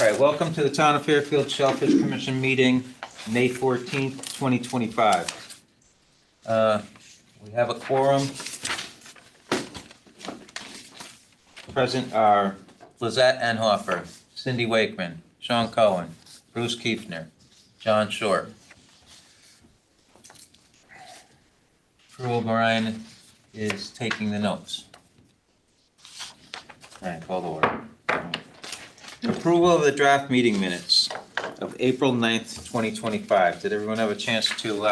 All right, welcome to the Town of Fairfield Shellfish Commission meeting, May 14th, 2025. We have a quorum. Present are Lizette Enhofer, Cindy Wakeman, Sean Cohen, Bruce Kiefner, John Short. Drew O'Brien is taking the notes. All right, call the order. Approval of the draft meeting minutes of April 9th, 2025. Did everyone have a chance to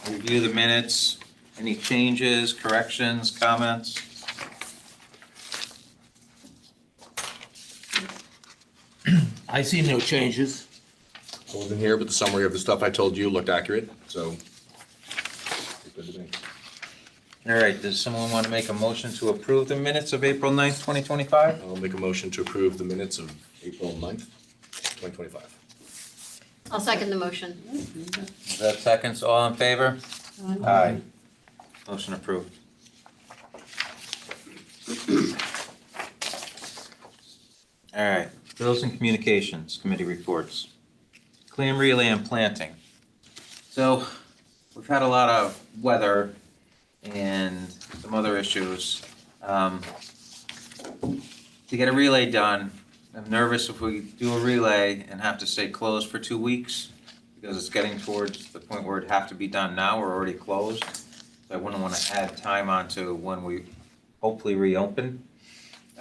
review the minutes? Any changes, corrections, comments? I see no changes. I wasn't here, but the summary of the stuff I told you looked accurate, so. Good to me. All right, does someone want to make a motion to approve the minutes of April 9th, 2025? I'll make a motion to approve the minutes of April 9th, 2025. I'll second the motion. Is that seconds? All in favor? Aye. Motion approved. All right, Bills and Communications Committee reports. Clam relay and planting. So we've had a lot of weather and some other issues. To get a relay done, I'm nervous if we do a relay and have to stay closed for 2 weeks because it's getting towards the point where it'd have to be done now. We're already closed. So I wouldn't want to add time onto when we hopefully reopen.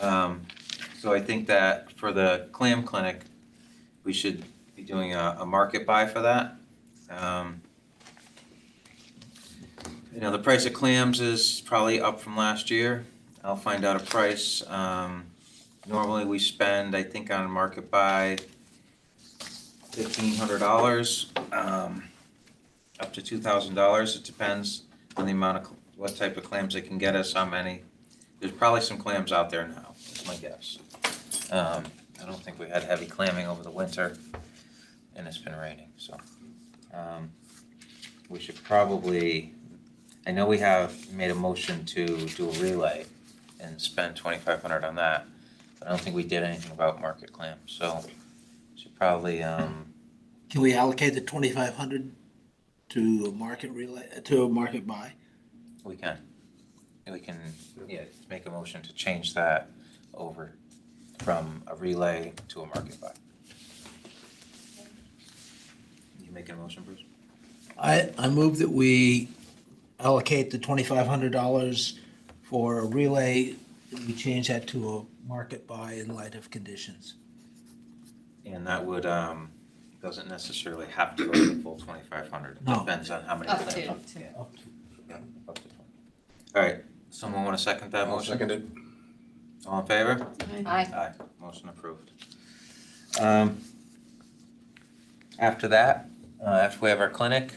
So I think that for the clam clinic, we should be doing a market buy for that. You know, the price of clams is probably up from last year. I'll find out a price. Normally we spend, I think on market buy, $1,500, up to $2,000. It depends on the amount of, what type of clams they can get us, how many. There's probably some clams out there now, is my guess. I don't think we had heavy clamming over the winter, and it's been raining, so. We should probably, I know we have made a motion to do a relay and spend $2,500 on that, but I don't think we did anything about market clams, so we should probably, Can we allocate the 2,500 to a market relay, to a market buy? we can, yeah, make a motion to change that over from a relay to a market buy. You making a motion, Bruce? I move that we allocate the $2,500 for a relay, and we change that to a market buy in light of conditions. And that would, doesn't necessarily have to go to the full 2,500. It No. depends on how many Up clams. to. Yeah, up to 20. All right, someone want to second that I'll motion? second it. All in favor? Aye. Aye, motion approved. After that, after we have our clinic,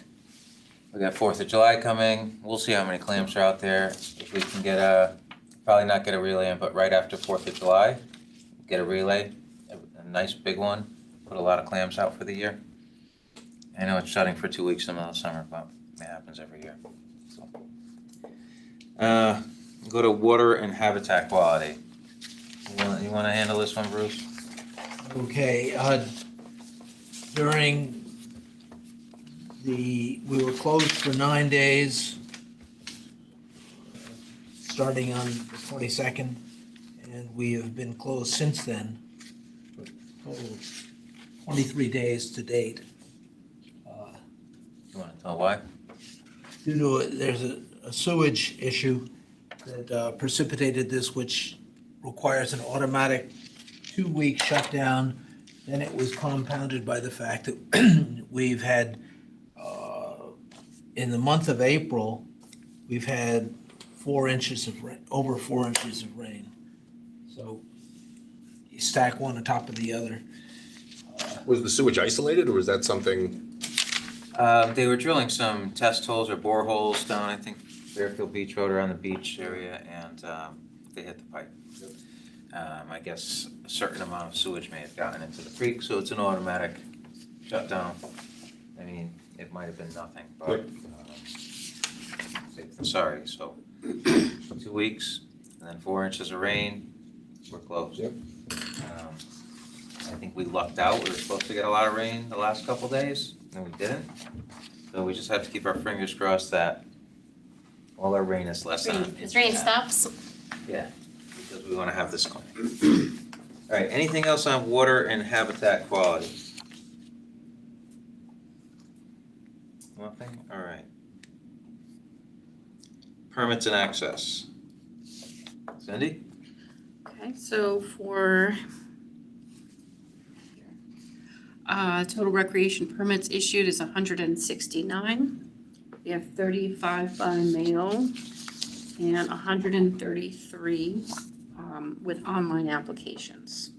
we got 4th of July coming. We'll see how many clams are out there. If we can get probably not get a relay in, but right after 4th of July, get a relay, a nice big one, put a lot of clams out for the year. I know it's shutting for 2 weeks in the middle of summer, but it happens every year. So. Go to water and habitat quality. You want to handle this one, Bruce? Okay, during we were closed for 9 days, starting on the 22nd, and we have been closed since then, for total 23 days to date. You want to tell why? Due to, there's a sewage issue that precipitated this, which requires an automatic 2-week shutdown. Then it was compounded by the fact that we've had, in the month of April, we've had 4 inches of rain, over 4 inches of rain. So you stack one on top of the other. Was the sewage isolated, or was that something? They were drilling some test holes or boreholes down, I think, Fairfield Beach Road around the beach area, and they hit the pipe. I guess a certain amount of sewage may have gotten into the creek, so it's an automatic shutdown. I mean, it might have been nothing, but sorry, so 2 weeks and then 4 inches of rain, we're closed. Yep. I think we lucked out. We were supposed to get a lot of rain the last couple days, and we didn't. So we just have to keep our fingers crossed that all our rain is less on. As rain stops, Yeah, because we wanna have this clinic. All right, anything else on water and habitat quality? Nothing, all right. Permits and access. Cindy? okay, so for total recreation permits issued is 169. We have 35 by mail and 133 with online applications.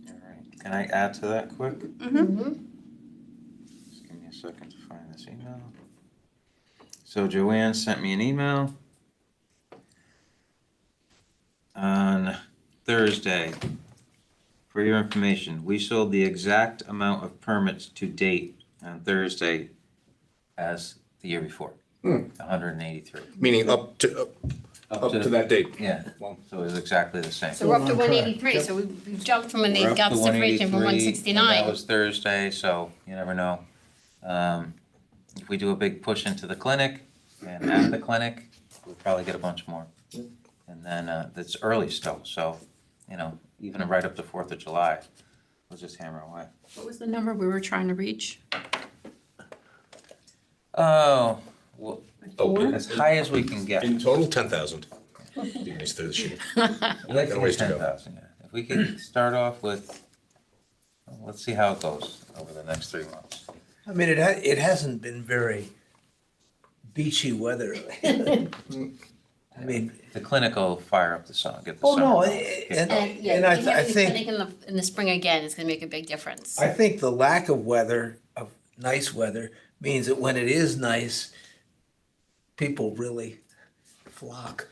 All right, can I add to that quick? Mm-hmm. Just give me a second to find this email. So Joanne sent me an email on Thursday. For your information, we sold the exact amount of permits to date on Thursday as the year before, 183. Meaning up to that date. Yeah, Wow. so it was exactly the same. So we're up to Still on track. 183, so we've jumped from when they We're up got to the separation from 183, and 169. that was Thursday, so you never know. If we do a big push into the clinic and at the clinic, we'll probably get a bunch more. And then, it's early still, so, you know, even right up to 4th of July, we'll just hammer away. What was the number we were trying to reach? Oh, well, Oh, as high as we can get. in total, 10,000. Be nice to this year. I'd like to Got a ways get to go. 10,000, yeah. If we could start off with, well, let's see how it goes over the next 3 months. I mean, it hasn't been very beachy weather. I mean, The clinic will fire up the sun, get the oh, summer no, going. and, And yeah, and I having the think, clinic in the spring again is gonna make a big difference. I think the lack of weather, of nice weather, means that when it is nice, people really flock.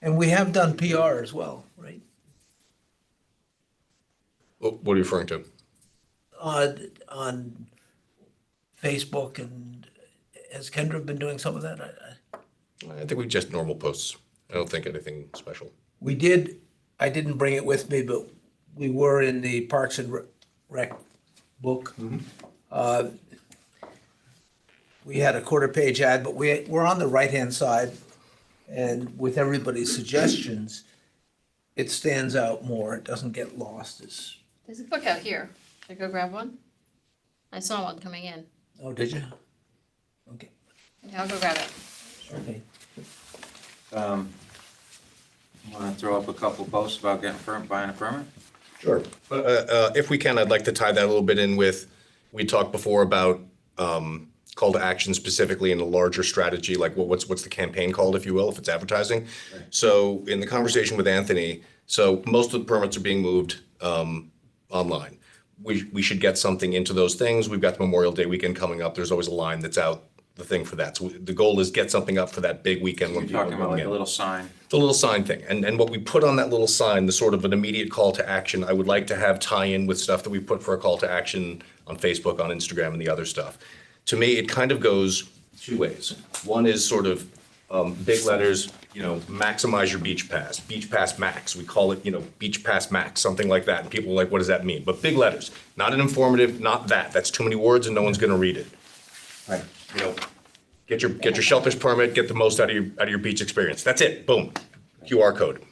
And we have done PR as well, right? What are you referring to? On Facebook, and has Kendra been doing some of that? I think we just normal posts. I don't think anything special. We did, I didn't bring it with me, but we were in the Parks and Rec book. We had a 1/4-page ad, but we're on the right-hand side, and with everybody's suggestions, it stands out more. It doesn't get lost as, There's a book out here. Should I go grab one? I saw one coming in. oh, did you? Okay, Yeah, I'll go grab it. okay. Want to throw up a couple posts about buying a permit? Sure. If we can, I'd like to tie that a little bit in with, we talked before about call to action specifically in a larger strategy, like what's the campaign called, if you will, if it's advertising. Right. So in the conversation with Anthony, so most of the permits are being moved online. We should get something into those things. We've got the Memorial Day weekend coming up. There's always a line that's out, the thing for that. So the goal is get something up for that big weekend when You're people are talking about going like a in. little sign. The little sign thing. And what we put on that little sign, the sort of an immediate call to action, I would like to have tie in with stuff that we put for a call to action on Facebook, on Instagram, and the other stuff. To me, it kind of goes 2 ways. One is sort of big letters, maximize your beach pass max. We call it, beach pass max, something like that. And people are like, what does that mean? But big letters, not an informative, not that. That's too many words and no one's gonna read it. Right. Get your shellfish permit, get the most out of your beach experience. That's it, boom, QR code.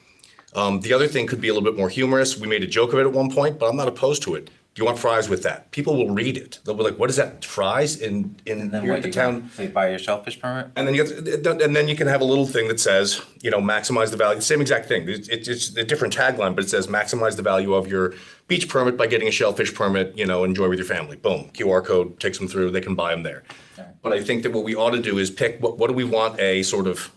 The other thing could be a little bit more humorous. We made a joke of it at one point, but I'm not opposed to it. Do you want fries with that? People will read it. They'll be like, what is that, fries in And then here what at the you town? say, buy your shellfish permit? And then you can have a little thing that says, maximize the value, same exact thing. It's a different tagline, but it says maximize the value of your beach permit by getting a shellfish permit, enjoy with your family. Boom, QR code takes them through, they can buy them there. But I think that what we ought to do is pick, what do we want a sort of,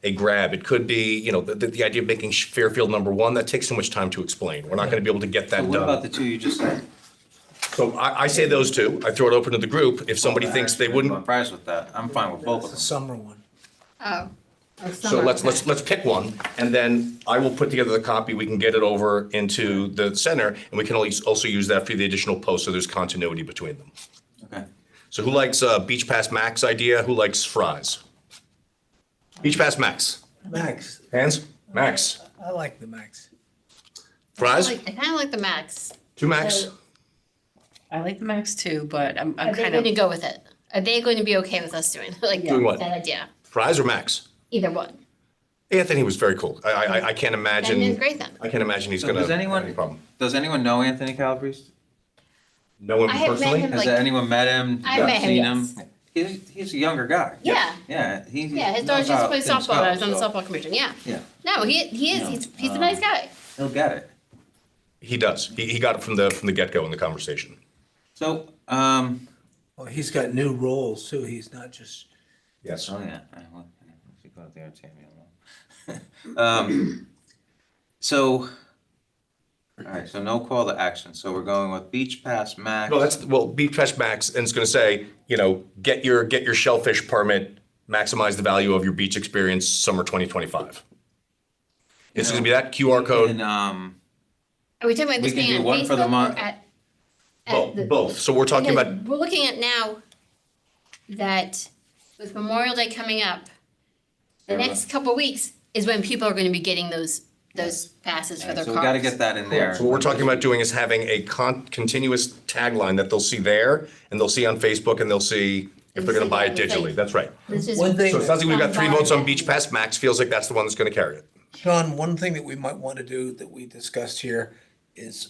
a grab? It could be, the idea of making Fairfield #1, that takes so much time to explain. We're not gonna be able to get that So what about done. the two you just said? So I say those two, I throw it open to the group. If somebody thinks they wouldn't, I'm fries with that. I'm fine with both That's of the them. summer one. Oh. so let's pick one, and then I will put together the copy, we can get it over into the center, and we can also use that for the additional posts, so there's continuity between them. Okay. So who likes Beach Pass Max idea? Who likes fries? Beach Pass Max. Max, Hands? Max. I like the Max. Fries? I kinda like the max. 2 max? So- I like the max too, but I'm Are they kind going to of, go with it? Are they going to be okay with us doing, like, Doing what? that idea? Fries or max? Either one. Anthony was very cool. I can't imagine. And it's great then. I can't imagine he's So gonna does have anyone- any problem. Does anyone know Anthony Calabrese? No one I have met personally? him. Has Like- anyone met him? I met him, Seen yes. He's a younger guy. Yeah. Yeah, he. Yeah, his knows daughter used to how play things softball, I go, was on the so softball commission, yeah. Yeah, No, he is, Yeah. he's a nice guy. he'll get it. He does. He got it from the get-go in the conversation. So, Well, he's got new roles too. He's not just, Yes. oh yeah, well, if you go out there and take me along. So, all right, so no call to action. So we're going with Beach Pass Max. No, that's, well, Beach Pass Max, and it's gonna say, get your shellfish permit, maximize the value of your beach experience, summer 2025. It's gonna be that QR code, And, Are we talking about We this can being do on one for the Facebook month. or at the? both. So we're talking Because about, we're looking at now that with Memorial Day coming up, the Yeah. next couple of weeks is when people are gonna be getting those passes for their so cars. we gotta get that in there. so what we're talking about doing is having a continuous tagline that they'll see there, and they'll see on Facebook, and they'll see if they're gonna buy it digitally. That's right. This is- One thing- So it sounds like we've got 3 votes on Beach Pass Max, feels like that's the one that's gonna carry it. Sean, one thing that we might want to do that we discussed here is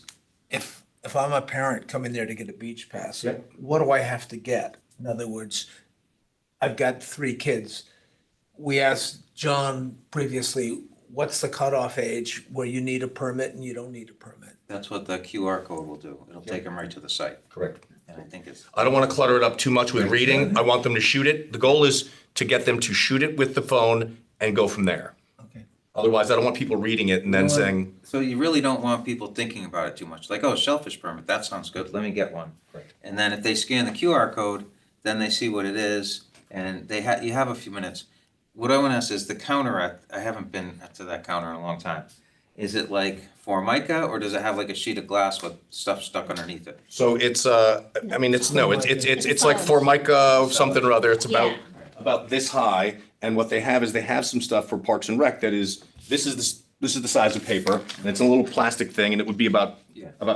if I'm a parent coming there to get a beach pass, Yep. what do I have to get? In other words, I've got 3 kids. We asked John previously, what's the cutoff age where you need a permit and you don't need a permit? That's what the QR code will do. It'll take them right to the site. Correct. And I think it's, I don't want to clutter it up too much with reading. I want them to shoot it. The goal is to get them to shoot it with the phone and go from there. Okay. Otherwise, I don't want people reading it and then saying, so you really don't want people thinking about it too much. Like, oh, shellfish permit, that sounds good. Let me get one. Correct. And then if they scan the QR code, then they see what it is and you have a few minutes. What I want to ask is the counter I haven't been to that counter in a long time. Is it like Formica or does it have like a sheet of glass with stuff stuck underneath it? so it's, it's like Formica something or other. It's Yeah. about this high. And what they have is they have some stuff for Parks and Rec that is, this is the size of paper, and it's a little plastic thing, and it would be about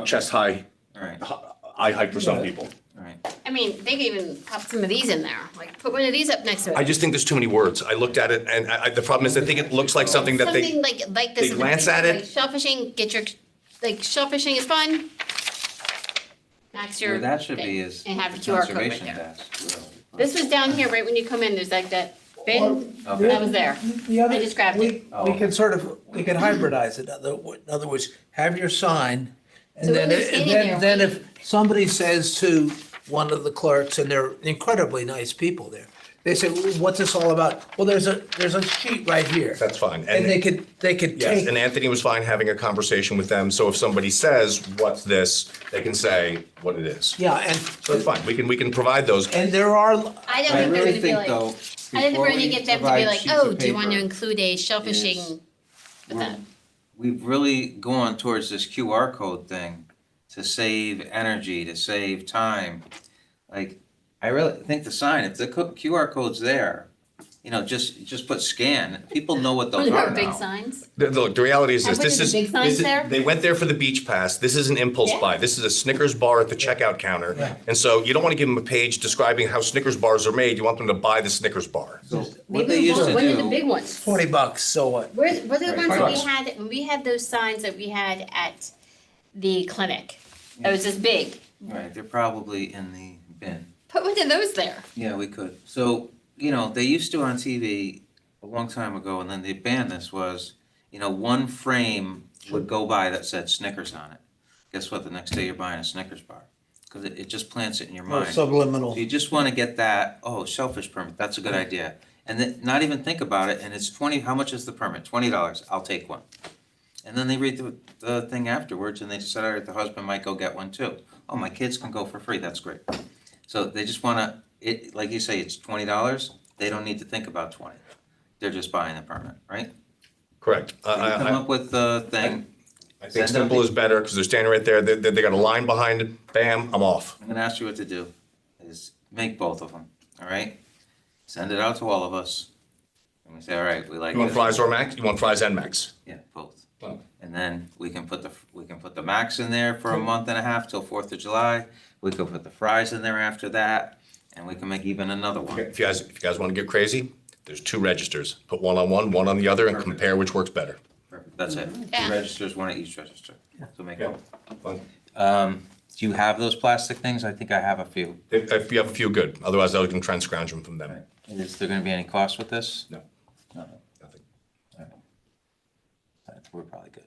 chest high, All right, eye height for some people. all right. I mean, they could even pop some of these in there, like put one of these up next to it. I just think there's too many words. I looked at it, and the problem is I think it looks like something that Something like this. they is a glance picture, at it. like shellfishing, shellfishing is fun. Max your. Where that should thing, be is And have a QR code right conservation there. desk. really. This was down here, right when you come in, there's like that bin, Okay. that was there. The other, I just grabbed we, it. we can sort of, we can hybridize it. In other words, have your sign. And So then, when you're standing there then if somebody says to one of the clerks, and they're incredibly nice people there, they say, "Well, what's this all about?" Well, there's a sheet right here. That's fine. And they could Yes, take, and Anthony was fine having a conversation with them, so if somebody says, what's this, they can say what it is. yeah, and, So it's fine, we can provide those. and there are, I don't I think they're really gonna be think like, though, I think we're before gonna we get them to be provide like, sheets oh, of do you want to paper, include a shellfishing with we're- that? we've really gone towards this QR code thing to save energy, to save time. Like, I really think the sign, if the QR code's there, just put scan. People know what those There are are big now. signs. Look, the reality is Have this, we this the is, big signs this is- there? they went there for the beach pass, this is an impulse Yeah. buy, this is a Snickers bar at the checkout counter. Yeah. And so you don't want to give them a page describing how Snickers bars are made, you want them to buy the Snickers bar. So what Maybe they we used want to one of the do, big ones. $20, so what? What are the ones that we $20. had, when we had those signs that we had at the clinic? That was this big. right, they're probably in the bin. Put one of those there. Yeah, we could. So, they used to on TV a long time ago, and then they banned this was, one frame would go by that said Snickers on it. Guess what? The next day you're buying a Snickers bar. Because it just plants it in your mind. Subliminal. So you just want to get that, oh, shellfish permit, that's a good idea. And then not even think about it, and it's how much is the permit? $20, I'll take one. And then they read the thing afterwards, and they decide, all right, the husband might go get one too. Oh, my kids can go for free, that's great. So they just wanna, like you say, it's $20, they don't need to think about 20. They're just buying the permit, right? Correct. You come up with the thing, I think Send them simple the- is better, because they're standing right there, they got a line behind it, bam, I'm off. I'm gonna ask you what to do, is make both of them, all right? Send it out to all of us, and we say, all right, we like it. You want fries or max? You want fries and max? Yeah, both. Oh. And then we can put the max in there for a month and a half till 4th of July. We could put the fries in there after that, and we can make even another one. If you guys want to get crazy, there's 2 registers. Put one on the other, and Perfect. compare which works better. Perfect, that's it. Yeah. 2 registers, 1 at each register. So make it. Fine. Do you have those plastic things? I think I have a few. If you have a few, good. Otherwise, I can try and scrounge them from them. Is there gonna be any cost with this? No, No. nothing. We're probably good.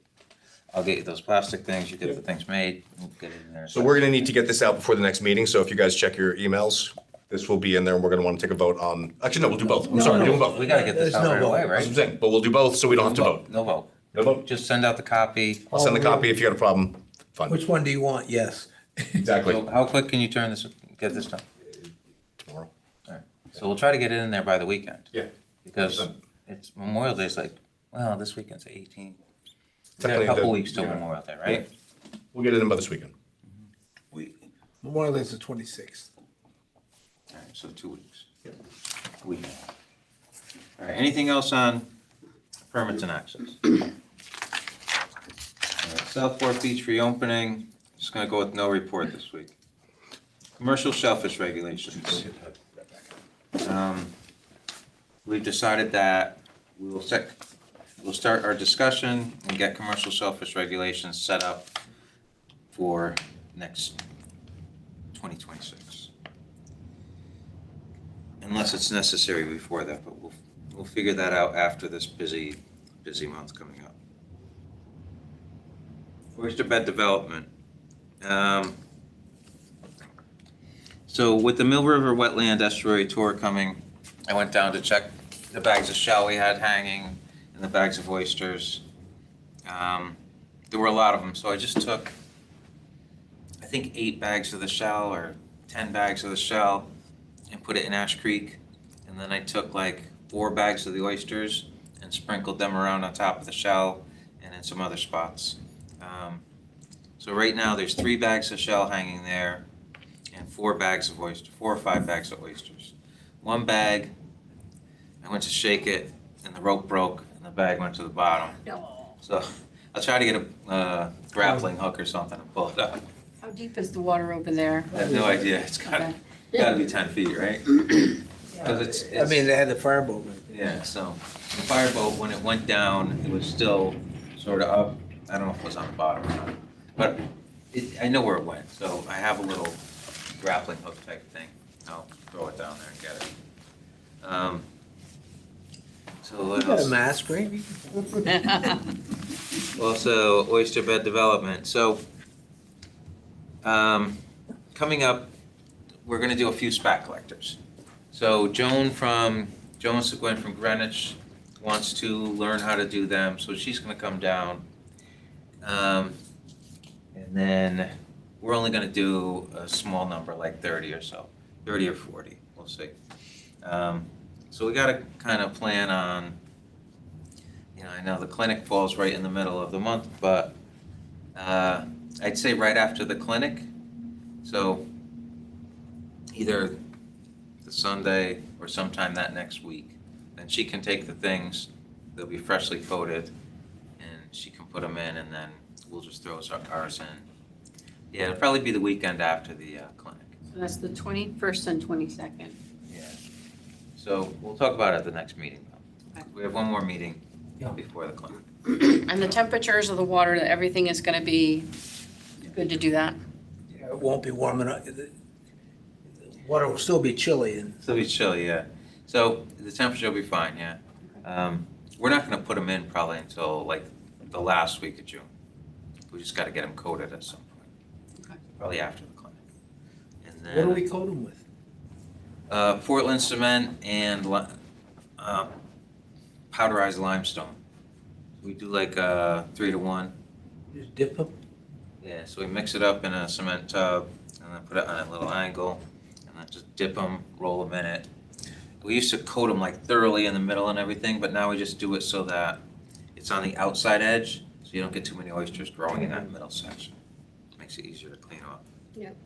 I'll get you those plastic things, you get the things made, we'll get it in there. So we're gonna need to get this out before the next meeting, so if you guys check your emails, this will be in there, and we're gonna wanna take a vote on, actually, no, we'll do both. I'm sorry, we're doing both. We gotta get this There's out no right vote. away, That's what I'm right? saying, but we'll do both, so we don't have to vote. No vote. No vote? Just send out the copy. I'll send the copy if you got a problem. Fine. Which one do you want? Yes. Exactly. So how quick can you get this done? Tomorrow. Alright, so we'll try to get it in there by the weekend, Yeah. because it's Memorial Day's like, well, this weekend's 18. We got a Technically, couple the- weeks till yeah. Memorial Day, right? We'll get it in by this weekend. Memorial Day's the 26th. Alright, so 2 weeks. Weekend. Alright, anything else on permits and access? Alright, Southport Beach reopening, just gonna go with no report this week. Commercial shellfish regulations. We've decided that we'll start our discussion and get commercial shellfish regulations set up for next 2026. Unless it's necessary before that, but we'll figure that out after this busy month coming up. Oyster bed development. So with the Mill River Wetland Estuary Tour coming, I went down to check the bags of shell we had hanging and the bags of oysters. There were a lot of them, so I just took, I think 8 bags of the shell or 10 bags of the shell and put it in Ash Creek. And then I took like 4 bags of the oysters and sprinkled them around on top of the shell and in some other spots. So right now, there's 3 bags of shell hanging there and 4 bags of oyster, 4 or 5 bags of oysters. 1 bag, I went to shake it and the rope broke and the bag went to the bottom. So I'll try to get a grappling hook or something and pull it up. How deep is the water over there? I have no idea, it's gotta be 10 feet, right? 'Cause it's, I mean, they had the fireboat. yeah, so the fireboat, when it went down, it was still sort of up. I don't know if it was on the bottom or not. But I know where it went, so I have a little grappling hook type thing. I'll throw it down there and get it. So what You got a else? mask, right? Also, oyster bed development. So, coming up, we're gonna do a few spat collectors. So Joan Seguin from Greenwich wants to learn how to do them, so she's gonna come down. And then we're only gonna do a small number, like 30 or so, 30 or 40, we'll see. So we gotta kind of plan on, I know the clinic falls right in the middle of the month, but I'd say right after the clinic. So either the Sunday or sometime that next week. Then she can take the things, they'll be freshly coated, and she can put them in, and then we'll just throw ours in. Yeah, it'll probably be the weekend after the clinic. So that's the 21st and 22nd. Yeah. So we'll talk about it at the next meeting. Okay. We have one more meeting before the clinic. And the temperatures of the water, everything is going to be good to do that? It won't be warm enough. The water will still be chilly and Still be chilly, yeah. So the temperature will be fine, yeah. We're not gonna put them in probably until like the last week of June. We just gotta get them coated at some point. Okay. Probably after the clinic. And what do then, we coat them with? Portland cement and powderized limestone. We do like 3-to-1. Just dip them? Yeah, so we mix it up in a cement tub and then put it on a little angle and then just dip them, roll them in it. We used to coat them like thoroughly in the middle and everything, but now we just do it so that it's on the outside edge, so you don't get too many oysters growing in that middle section. Makes it easier to clean up. Yep.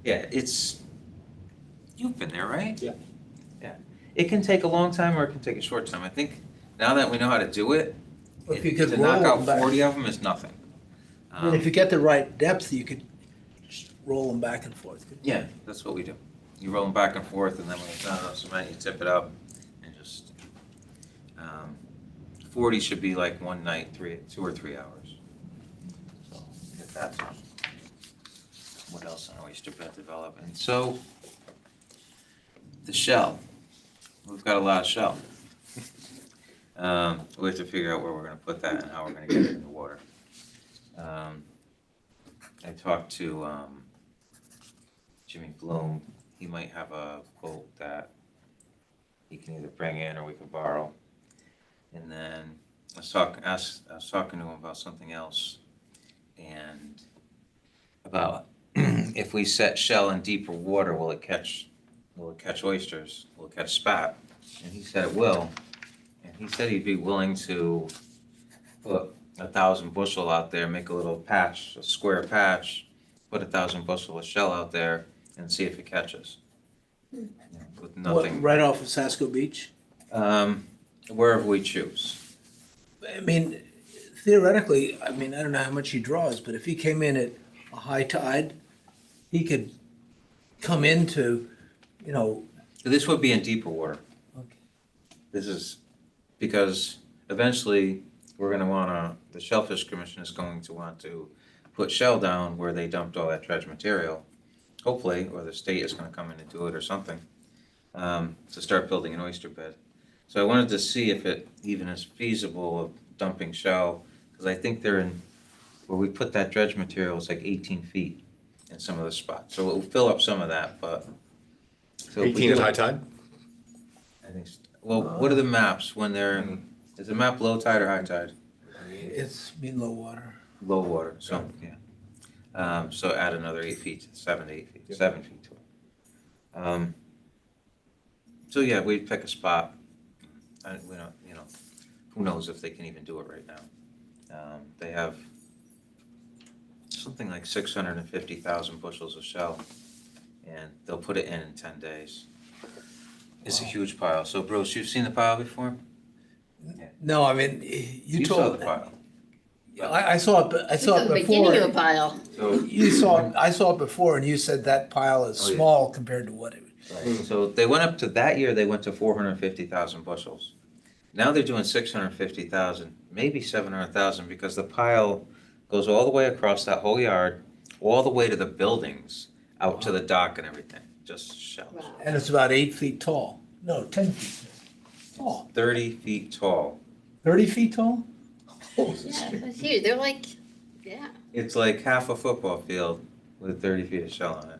Yeah, you've been there, right? Yeah. Yeah. It can take a long time or it can take a short time. I think now that we know how to do it, If you could To roll knock them out back. 40 of them is nothing. And if you get the right depth, you could just roll them back and forth. Yeah, that's what we do. You roll them back and forth, and then when it's not enough cement, you tip it up, and just, 40 should be like one night, 2 or 3 hours. So, get that done. What else on oyster bed development? So, the shell. We've got a lot of shell. We have to figure out where we're gonna put that and how we're gonna get it in the water. I talked to, Jimmy Bloom. He might have a boat that he can either bring in or we can borrow. And then I was talking to him about something else, and about if we set shell in deeper water, will it catch oysters? Will it catch spat? And he said it will. And he said he'd be willing to put 1,000 bushel out there, make a little patch, a square patch, put 1,000 bushel of shell out there and see if it catches. You know, with nothing. Right off of Sasko Beach? Wherever we choose. I mean, theoretically, I mean, I don't know how much he draws, but if he came in at a high tide, he could come into, you know. This would be in deeper water. Okay. This is because eventually we're gonna wanna, the Shellfish Commission is going to want to put shell down where they dumped all that dredge material, hopefully, or the state is gonna come in and do it or something, to start building an oyster bed. So I wanted to see if it even is feasible of dumping shell, because I think they're in, where we put that dredge material is like 18 feet in some of the spots. So it'll fill up some of that, but. So if we 18 is do high it- tide? I think, well, what are the maps when they're, is the map low tide or high tide? It's mean low water. Low water, so, yeah. So add another 8 feet, 7 to 8 feet, 7 feet to it. So yeah, we'd pick a spot. We don't, you know, who knows if they can even do it right now. They have something like 650,000 bushels of shell, and they'll put it in 10 days. It's a huge pile. So Bruce, you've seen the pile before? No, I mean, You saw the pile. I saw it, I saw it the beginning of a before. pile. So, I saw it before and you said that pile is Oh, yeah. small compared to what it was. so they went up to, that year they went to 450,000 bushels. Now they're doing 650,000, maybe 700,000, because the pile goes all the way across that whole yard, all the way to the buildings, out to the dock and everything, just shells. Wow. And it's about 8 feet tall. No, 10 feet tall. 30 feet tall. 30 feet tall? Yeah, that's huge. They're like, yeah. It's like half a football field with 30 feet of shell on it.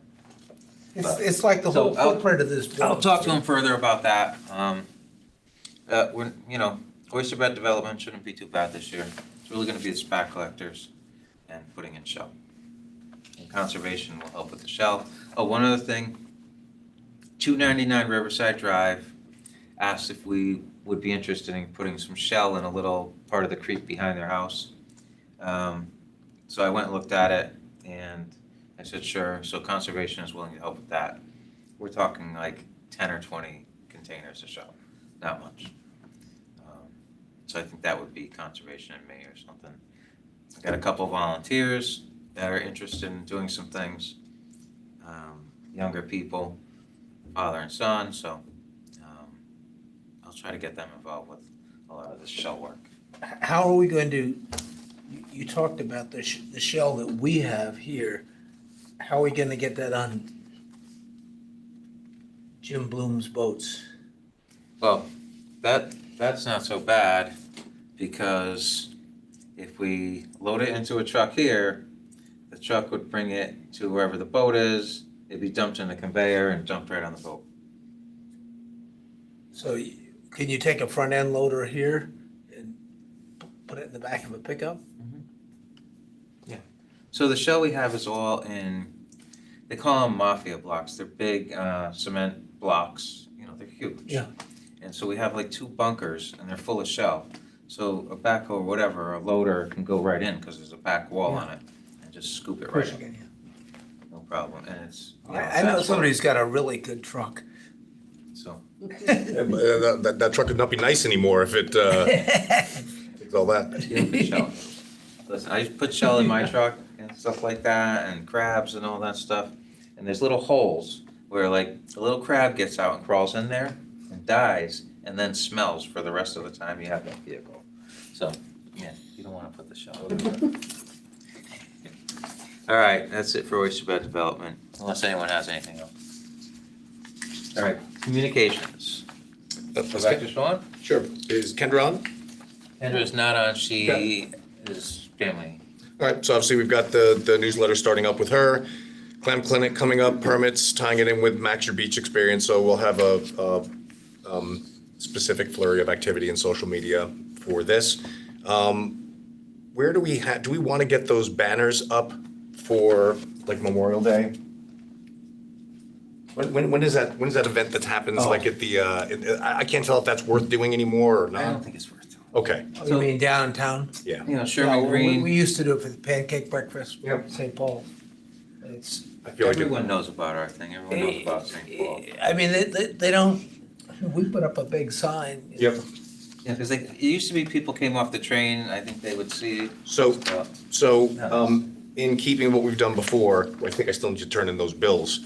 It's like the So whole I'll- footprint of this building. I'll talk to him further about that. We're, you know, oyster bed development shouldn't be too bad this year. It's really gonna be the spat collectors and putting in shell. And conservation will help with the shell. Oh, one other thing, 299 Riverside Drive asked if we would be interested in putting some shell in a little part of the creek behind their house. So I went and looked at it, and I said, sure, so conservation is willing to help with that. We're talking like 10 or 20 containers of shell, not much. So I think that would be conservation in May or something. I got a couple volunteers that are interested in doing some things, younger people, father and son, so I'll try to get them involved with a lot of this shell work. How are we going to, you talked about the shell that we have here. How are we going to get that on Jim Bloom's boats? Well, that's not so bad, because if we load it into a truck here, the truck would bring it to wherever the boat is, it'd be dumped in the conveyor and dumped right on the boat. So can you take a front end loader here and put it in the back of a pickup? So the shell we have is all in, they call them mafia blocks, they're big cement blocks, you know, they're huge. Yeah. And so we have like 2 bunkers, and they're full of shell. So a backhoe or whatever, a loader can go right in, because there's a back wall on it, and just scoop it right Push in, again, no problem, and it's, you yeah. I know fast somebody who's got a really good truck. So, That truck could not be nice anymore if it, with all that. You don't put shell. Listen, I put shell in my truck and stuff like that, and crabs and all that stuff. And there's little holes where like the little crab gets out and crawls in there and dies, and then smells for the rest of the time you have that vehicle. So, yeah, you don't want to put the shell in there. All right, that's it for oyster bed development, unless anyone has anything else. All right, communications. Go back to Sean. Sure. Is Kendra on? Kendra's not on, she is family. All right, so obviously we've got the newsletter starting up with her, clam clinic coming up, permits, tying it in with Max Your Beach experience, so we'll have a specific flurry of activity in social media for this. Where do we want to get those banners up for like Memorial Day? When is that event that happens like at the, I can't tell if that's worth doing anymore or I don't not. think it's worth doing. Okay, You mean downtown? yeah. You know, Yeah, Sherman we Green, used to do it for the pancake breakfast, Yep. St. Paul. It's, I feel like everyone knows about our thing, everyone knows about St. Paul. I mean, they don't, we put up a big sign. Yep. Yeah, because it used to be people came off the train, I think they would see, So, uh, in keeping what we've done before, I think I still need to turn in those bills,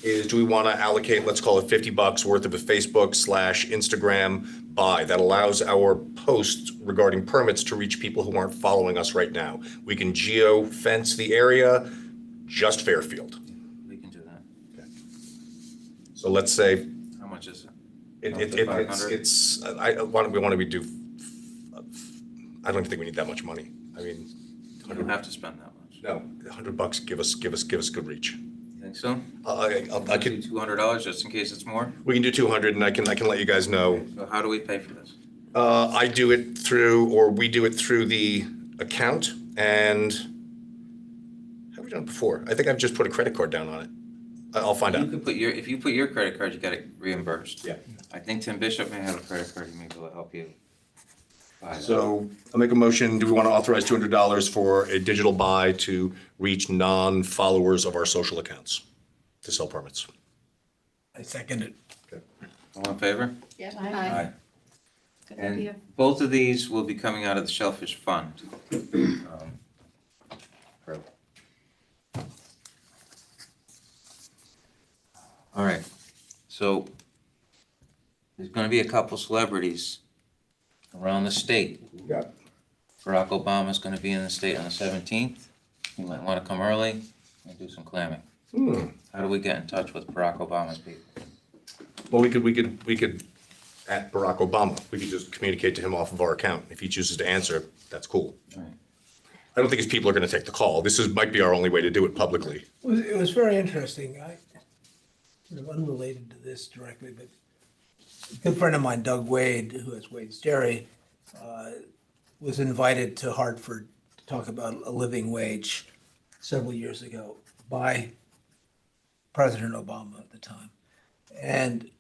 is do we want to allocate, let's call it $50 worth of a Facebook/Instagram buy that allows our posts regarding permits to reach people who aren't following us right now? We can geo-fence the area, just Fairfield. we can do that. So let's say How much is it, Up it, to it- 500? it's, why don't we do, I don't think we need that much money. I mean, You don't have to spend that much. no, $100 give us good reach. You think so? I can, $200 just in case it's more? we can do 200 and I can let you guys know. So how do we pay for this? I do it through, or we do it through the account, and have we done it before? I think I've just put a credit card down on it. I'll find You out. could put if you put your credit card, you get it reimbursed. Yeah. I think Tim Bishop may have a credit card, he may be able to help you buy that. So I'll make a motion. Do we want to authorize $200 for a digital buy to reach non-followers of our social accounts to sell permits? I second it. All in favor? Yep. Aye. Good idea. And both of these will be coming out of the Shellfish Fund. For- All right, so there's gonna be a couple celebrities around the state. Yeah. Barack Obama's gonna be in the state on the 17th. You might wanna come early and do some clamming. How do we get in touch with Barack Obama's people? Well, we could, at Barack Obama, we could just communicate to him off of our account. If he chooses to answer, that's cool. All right. I don't think his people are gonna take the call. Might be our only way to do it publicly. It was very interesting. Sort of unrelated to this directly, but a good friend of mine, Doug Wade, who has Wade's Dairy, was invited to Hartford to talk about a living wage several years ago by President Obama at the time. And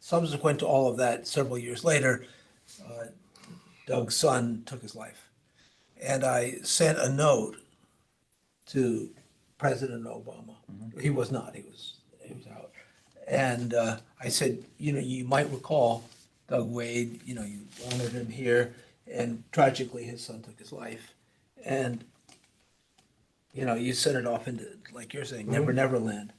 subsequent to all of that, several years later, Doug's son took his life. And I sent a note to President Obama. He was not, he was out. And I said, you might recall Doug Wade, you honored him here, and tragically his son took his life. And, you sent it off into, like you're saying, Never Never Land.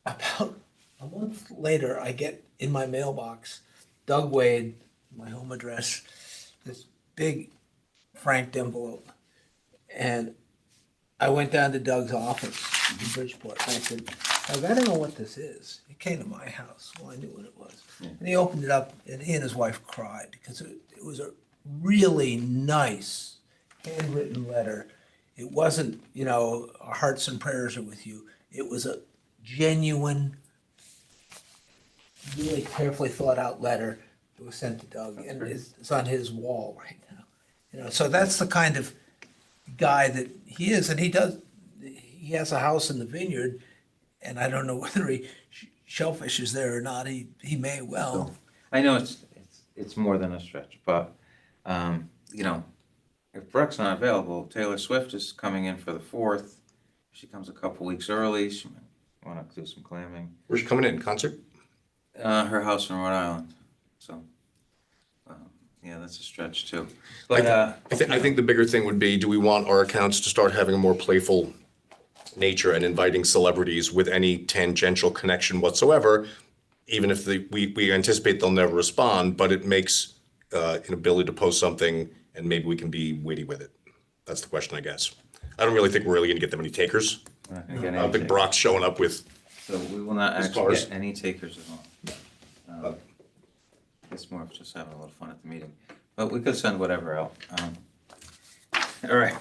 About a month later, I get in my mailbox, Doug Wade, my home address, this big franked envelope. And I went down to Doug's office in Bridgeport, and I said, Doug, I don't know what this is. It came to my house. Well, I knew what it was. And he opened it up, and he and his wife cried, because it was a really nice handwritten letter. It wasn't, our hearts and prayers are with you. It was a genuine, really carefully thought out letter that was sent to Doug, and it's on his wall right now. So that's the kind of guy that he is, and he has a house in the vineyard, and I don't know whether Shellfish is there or not. He may well. I know it's more than a stretch, but, if Brooke's not available, Taylor Swift is coming in for the 4th. She comes a couple weeks early, she might wanna do some clamming. Where's she coming in? Concert? Her house in Rhode Island, so. Yeah, that's a stretch too. Like, But, I think the bigger thing would be, do we want our accounts to start having a more playful nature and inviting celebrities with any tangential connection whatsoever, even if we anticipate they'll never respond, but it makes an ability to post something and maybe we can be witty with it. That's the question, I guess. I don't really think we're really gonna get that many takers. we're not gonna get I any don't think takers. Brock's showing up with, So we will not As actually far as- get any takers at all. It's more of just having a little fun at the meeting, but we could send whatever out. All right.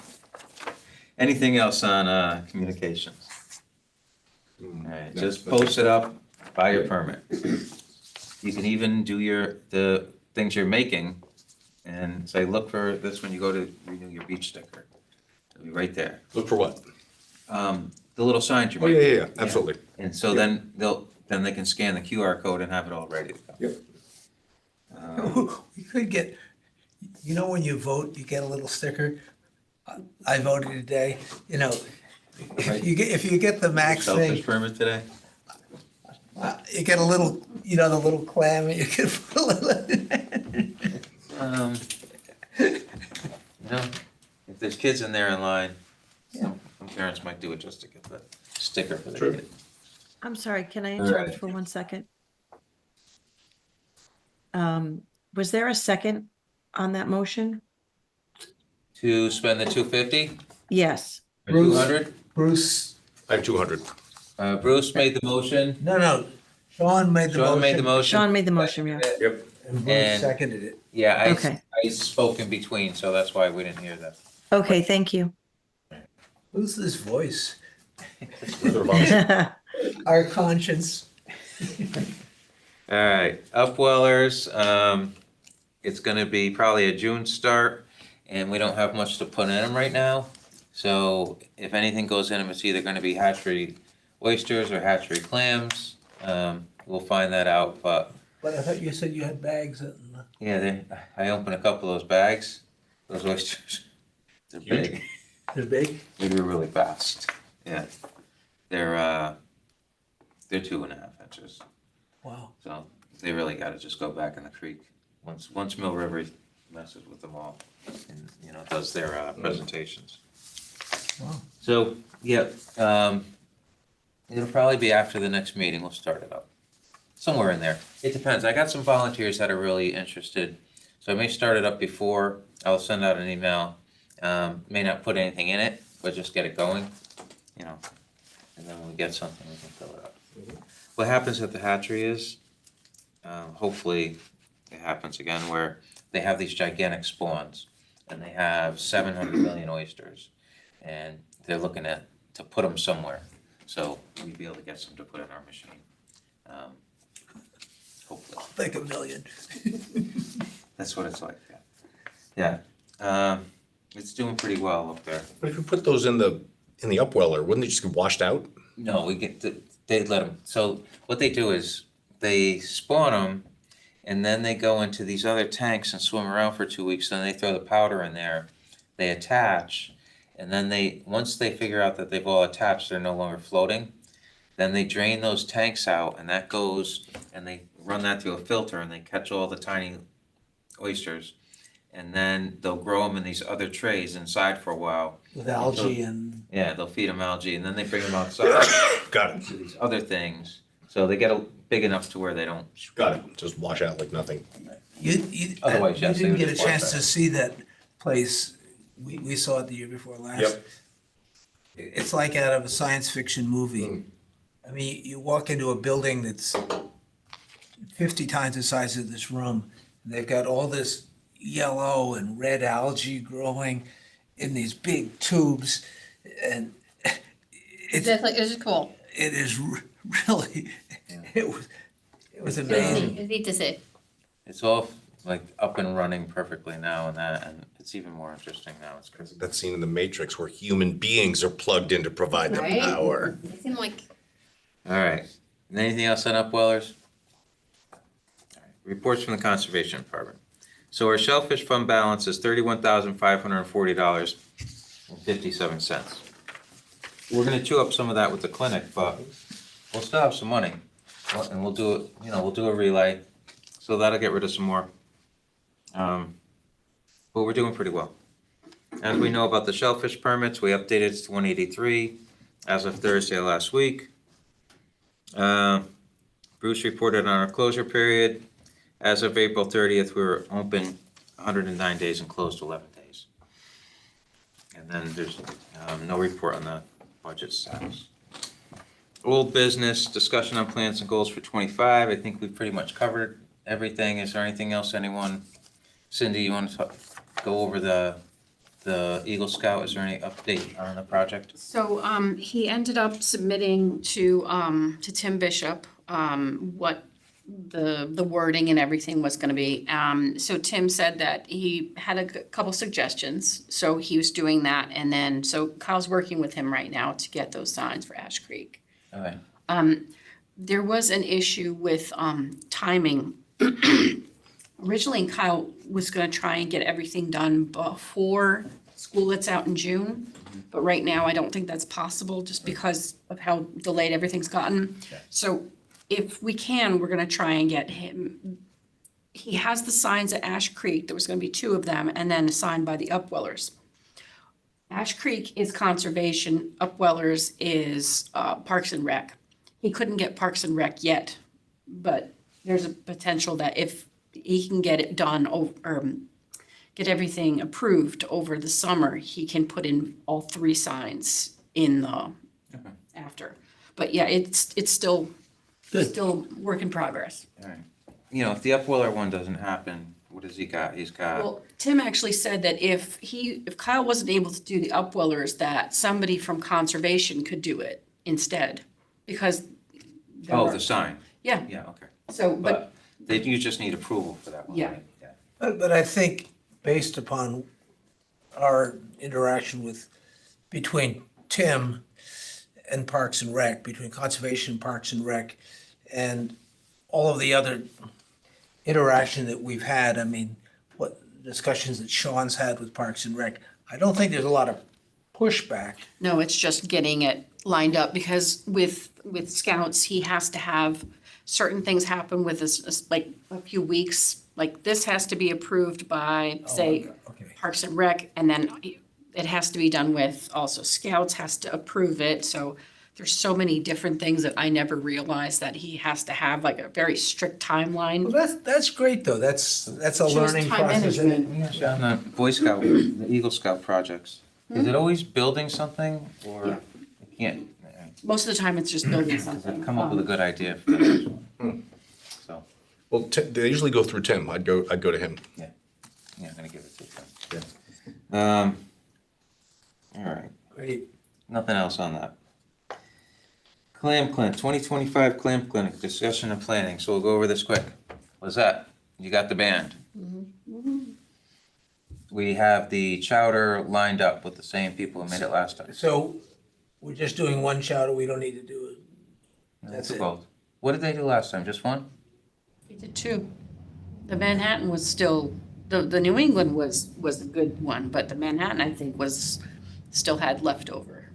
Anything else on communications? All right, just post it up, buy your permit. You can even do the things you're making and say, look for this when you go to renew your beach sticker. It'll be right there. look for what? The little signs you're Oh, making. yeah, absolutely. And so then they can scan the QR code and have it all ready to go. Yep. We could get, you know, when you vote, you get a little sticker. I voted today, you know, if you get the max Shellfish thing, permit today? you get a little, you know, the little clam, you can put a little. You know, if there's kids in there in line, some parents might do it just to get the sticker for the True. kid. I'm sorry, can I All interrupt right. for 1 second? Was there a second on that motion? To spend the 250 Yes. or Bruce. 200? Bruce, I have 200. Bruce made the motion. no, Sean made the Sean made the motion. motion. Sean made the motion, yeah. Yep. And Bruce And- seconded it. Yeah, Okay. I spoke in between, so that's why we didn't hear that. Okay, thank you. Who's this voice? Wizard of Oz. Our conscience. All right, upwellers, it's gonna be probably a June start, and we don't have much to put in them right now. So if anything goes in them, it's either gonna be hatchery oysters or hatchery clams. We'll find that out, but But I thought you said you had bags and. yeah, I opened a couple of those bags, those oysters. They're Huge. big, They're big? they grew really fast, yeah. They're 2.5 inches. Wow. So they really gotta just go back in the creek, once Mill River messes with them all and, you know, does their presentations. Wow. So, yeah, it'll probably be after the next meeting, we'll start it up. Somewhere in there, it depends, I got some volunteers that are really interested, so I may start it up before, I'll send out an email. May not put anything in it, but just get it going, you know, and then when we get something, we can fill it up. What happens at the hatchery is, hopefully it happens again, where they have these gigantic spawns and they have 700 million oysters and they're looking to put them somewhere. So we'd be able to get some to put in our machine. Hopefully, Like a million. that's what it's like, yeah. It's doing pretty well up there. But if you put those in the upweller, wouldn't they just get washed out? No, they let them, so what they do is they spawn them and then they go into these other tanks and swim around for 2 weeks, then they throw the powder in there, they attach, and then once they figure out that they've all attached, they're no longer floating, then they drain those tanks out and that goes, and they run that through a filter and they catch all the tiny oysters. And then they'll grow them in these other trays inside for a while. With algae and. Yeah, they'll feed them algae and then they bring them outside. Got it. To these other things, so they get big enough to where they don't. Got it. Just wash out like nothing. You Otherwise, yes, they didn't would get a just wash chance out. to see that place. We saw it the year before last. Yep. It's like out of a science fiction movie. I mean, you walk into a building that's 50 times the size of this room. And they've got all this yellow and red algae growing in these big tubes. And it's, Exactly, it was cool. it is really, it was amazing. It's neat to see. It's all like up and running perfectly now and it's even more interesting now, it's crazy. That scene in The Matrix where human beings are plugged in to provide them Right? power. They seem like, All right, and anything else on upwellers? All right, reports from the Conservation Department. So our shellfish fund balance is $31,540.57. We're gonna chew up some of that with the clinic, but we'll still have some money. And we'll do it, we'll do a relay, so that'll get rid of some more. But we're doing pretty well. As we know about the shellfish permits, we updated it to 183 as of Thursday last week. Bruce reported on our closure period. As of April 30th, we were open 109 days and closed 11 days. And then there's no report on the budget status. Old business, discussion on plans and goals for 25. I think we've pretty much covered everything. Is there anything else anyone? Cindy, you want to go over the Eagle Scout? Is there any update on the project? So he ended up submitting to Tim Bishop what the wording and everything was gonna be. So Tim said that he had a couple suggestions, so he was doing that. And then, so Kyle's working with him right now to get those signs for Ash Creek. Okay. There was an issue with timing. Originally, Kyle was gonna try and get everything done before school lets out in June. But right now, I don't think that's possible just because of how delayed everything's gotten. Okay. So if we can, we're gonna try and get him. He has the signs at Ash Creek. There was gonna be 2 of them and then a sign by the Upwellers. Ash Creek is conservation, Upwellers is Parks and Rec. He couldn't get Parks and Rec yet, but there's a potential that if he can get it done or get everything approved over the summer, he can put in all 3 signs in the after. But yeah, it's still work in progress. All right. You know, if the Upweller one doesn't happen, what has he got? He's got, Well, Tim actually said that if Kyle wasn't able to do the Upwellers, that somebody from conservation could do it instead, because. there oh, are- the sign. Yeah, Yeah, okay. so, but, But you just need approval for that one, Yeah. right? Yeah. But I think based upon our interaction between Tim and Parks and Rec, between Conservation, Parks and Rec, and all of the other interaction that we've had, I mean, what discussions that Sean's had with Parks and Rec, I don't think there's a lot of pushback. no, it's just getting it lined up, because with Scouts, he has to have certain things happen with this, like a few weeks. Like this has to be approved by, say, Okay. Parks and Rec, and then it has to be done with, also Scouts has to approve it, so there's so many different things that I never realized that he has to have like a very strict Well, timeline. that's great though. That's a Shows learning time process. management. On the Boy Scout, the Eagle Scout projects, is it always building something or Yeah. you can't? Most of the time, it's just building Because something. I've come up with a good idea for the next one. So, Well, they usually go through Tim. I'd go to him. yeah, I'm gonna give it to them. All right, Great. nothing else on that. Clam Clinic, 2025 Clam Clinic, discussion and planning, so we'll go over this quick. What's that? You got the band. We have the chowder lined up with the same people who made it last time. So we're just doing one chowder, we don't need to do it. That's Do it. both. What did they do last time, just one? We did 2. The Manhattan was still, the New England was a good one, but the Manhattan, I think, still had leftover.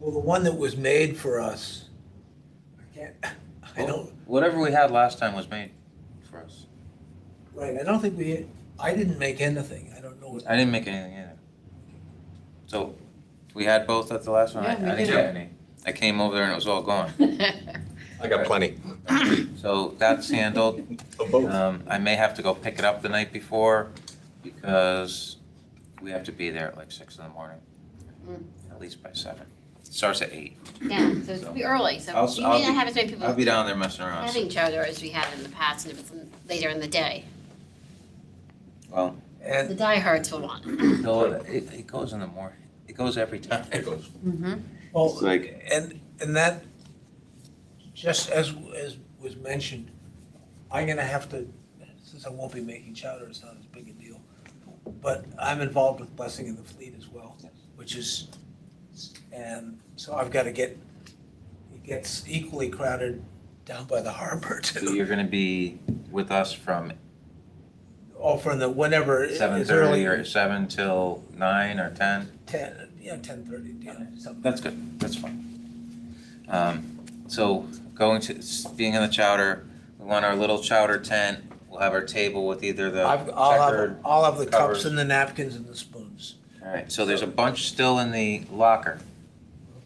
Well, the one that was made for us, I don't, Whatever we had last time was made for us. right, I didn't make anything, I don't know. I didn't make anything either. So, we had both at the last one? Yeah, I we didn't did. get any. I came over there and it was all gone. I got plenty So that's handled. of both. I may have to go pick it up the night before because we have to be there at like 6 in the morning, at least by 7. It starts at 8. Yeah, so it's be early, so I'll- you I'll may not be- have as many people I'll be down there messing around. having chowder as we have in the past, and if it's later in the day. Well, The And diehards will want. no, it goes in the morning. It goes every time. It goes. Well, It's like- and that, just as was mentioned, I'm gonna have to, since I won't be making chowder, it's not as big a deal. But I'm involved with Blessing in the Fleet as well, which is, and so I've gotta it gets equally crowded down by the harbor So too. you're gonna be with us from Or from the, whenever, it's 7:30 early. or 7 till 9 or 10? 10:30, something. That's good, that's fine. So being in the chowder, we want our little chowder tent we'll have our table with either the checkered. I'll have the cups covers. and the napkins and the spoons. All right, so there's a bunch still in the locker.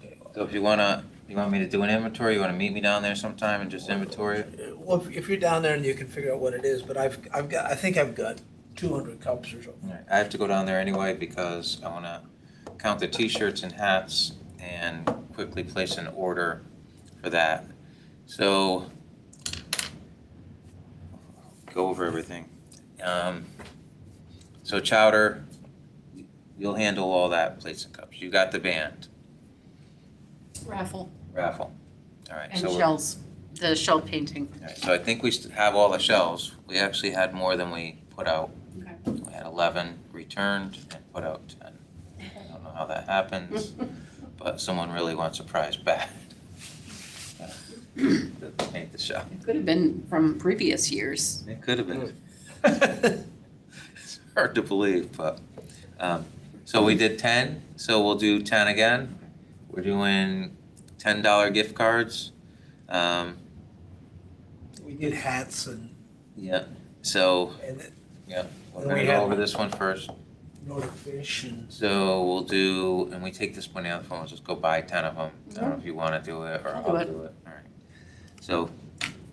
Okay. So if you want me to do an inventory, you wanna meet me down there sometime and just inventory it? Well, if you're down there and you can figure out what it is, but I think I've got 200 cups or something. All right, I have to go down there anyway because I wanna count the t-shirts and hats and quickly place an order for that. So, go over everything. So Chowder, you'll handle all that, plates and cups. You got the band, Raffle raffle. All right, and so shells, the shell painting. all right, so I think we have all the shells. We actually had more than we put out. Okay. We had 11 returned and put out 10. I don't know how that happens, but someone really wants a prize back. To paint the shell. It could have been from previous years. It could have been. It's hard to believe, but, so we did 10, so we'll do 10 again. We're doing $10 gift cards. We did hats and Yeah, so, then yeah, we're Then gonna we go have- over this one first. Nordic fish and. So we'll do, and we take this money out of the phone, we'll just go buy 10 of them. I don't know if you wanna do it or I'll do I'll it. do it. All right. So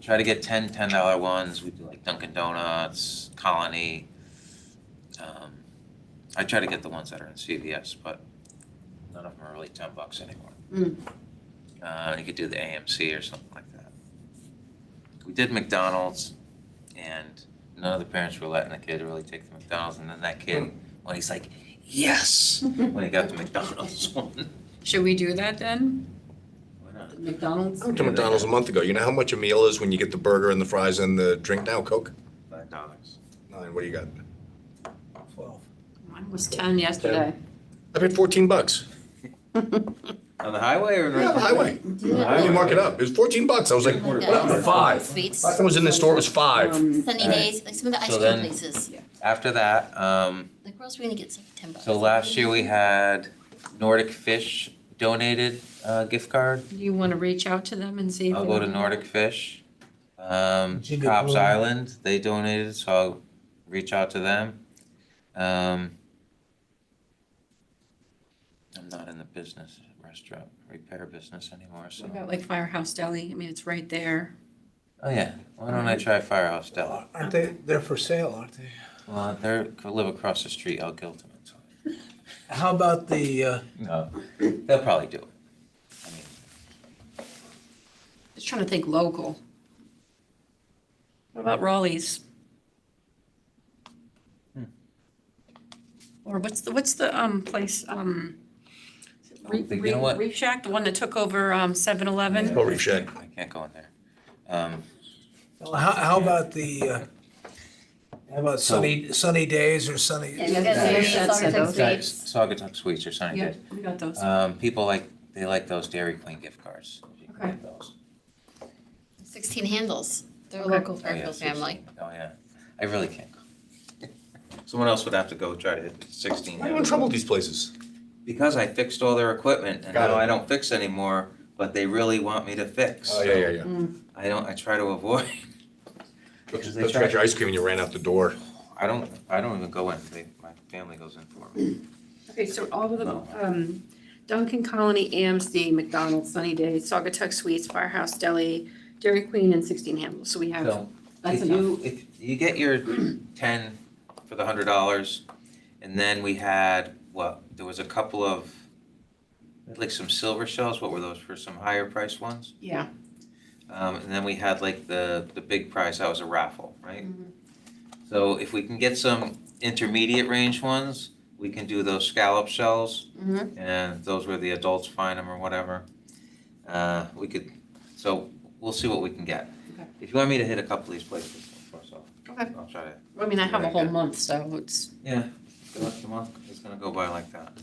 try to get 10 $10 ones. We do like Dunkin' Donuts, Colony. I try to get the ones that are in CVS, but none of them are really $10 anymore. You could do the AMC or something like that. We did McDonald's, and none of the parents were letting the kid really take the McDonald's, and then that kid, when he's like, yes, when he got the McDonald's one. Should we do that then? Why not? McDonald's? I went to McDonald's a month ago. You know how much a meal is when you get the burger and the fries and the drink now, Coke? $5. 9, what do you got? 12. Mine was 10 yesterday. I paid $14. On the highway or? Yeah, the highway. I didn't mark it up. It was $14. I was like, what happened to 5? Sweets, Last time I was in the store, it was 5. sunny days, like some of the ice So cream then- places. After that, Like, where else are we gonna get some $10? so last year we had Nordic Fish donated gift card. Do you want to reach out to them and see? if I'll they go to want Nordic Fish. Jimmy Cobb's Blue. Island, they donated, so I'll reach out to them. I'm not in the business, restaurant repair business anymore, so. What about like Firehouse Deli? I mean, it's right there. Oh, yeah, why don't I try Firehouse Deli? Aren't they, they're for sale, aren't they? Well, they live across the street, I'll guilt them into it. How about the, No, they'll probably do it. I mean, Just trying to think local. What about Raleigh's? Or what's the place, You know what? Reef Shack, the one that took over 7-Eleven? Oh, Reef Shack. I can't go in there. how about the, how about So- sunny days or sunny? Yeah, Yeah, there's yeah, that Saugatuck set of- Sweets. Saugatuck Sweets or Sunny Yeah, Days. we got those. People they like those Dairy Queen gift cards. If you can Okay. get those. 16 handles. They're a Okay. local Oh, yeah, Fairfield family. Oh, yeah. I really can't go. Someone else would have to go try to hit 16. Why are you in trouble with these places? Because I fixed all their equipment and Got now it. I don't fix anymore, but they really want me to fix. Oh, yeah. I try to avoid. Because they Let's try, got your ice cream and you ran out the door. I don't even go in. My family goes in for me. Okay, so all of No. them, Dunkin' Colony, AMC, McDonald's, Sunny Days, Saugatuck Sweets, Firehouse Deli, Dairy Queen, and 16 handles. So we have, So that's if enough. if you get your 10 for the $100, and then we had, there was a couple of, like some silver shells, what were those, for some higher priced ones? Yeah. And then we had like the big prize, that was a raffle, right? So if we can get some intermediate range ones, we can do those scallop shells, Mhm. and those where the adults find them or whatever. We could, so we'll see what we can get. Okay. If you want me to hit a couple of these places, of course, Okay. I'll try to. I mean, I have a Yeah, whole yeah. month, so it's, Yeah, the month is gonna go by like that.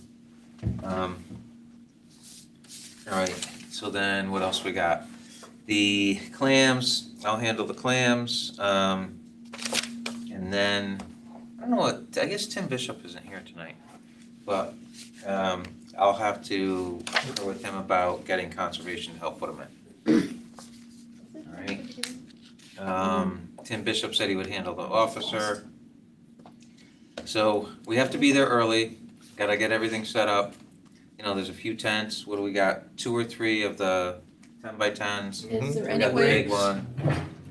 All right, so then what else we got? The clams, I'll handle the clams, and then, I don't know what, I guess Tim Bishop isn't here tonight, but, I'll have to work with him about getting conservation to help put them in. All right, Tim Bishop said he would handle the officer. So we have to be there early, gotta get everything set up. You know, there's a few tents, what do we got? 2 or 3 of the 10x10s. Is there We any got the way, big one.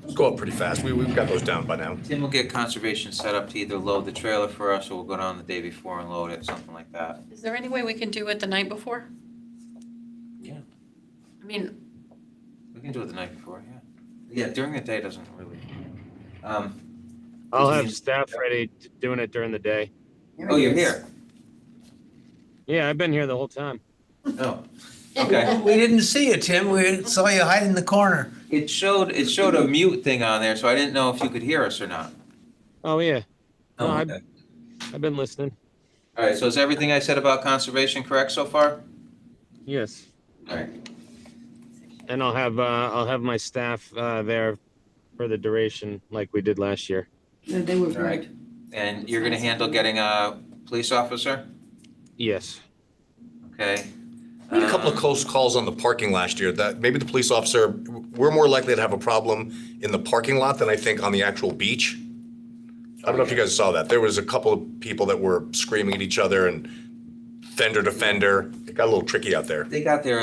Those go up pretty fast. We've got those down by now. Tim will get conservation set up to either load the trailer for us or we'll go down the day before and load it, something like that. is there any way we can do it the night before? Yeah. I mean, We can do it the night before, yeah. Yeah, during the day doesn't really. I'll have staff ready doing it during the day. Oh, you're here? Yeah, I've been here the whole time. Oh, okay. We didn't see you, Tim. We saw you hiding in the corner. It showed a mute thing on there, so I didn't know if you could hear us or not. Oh, yeah. No, Oh, I've- okay. I've been listening. All right, so is everything I said about conservation correct so far? Yes. All right. And I'll have my staff there for the duration like we did last year. they were All right. And you're gonna handle getting a police officer? Yes. Okay. We had a couple of close calls on the parking last year that maybe the police officer, we're more likely to have a problem in the parking lot than I think on the actual beach. I don't know if you guys saw that. There was a couple of people that were screaming at each other and fender to fender. It got a little tricky out there. They got there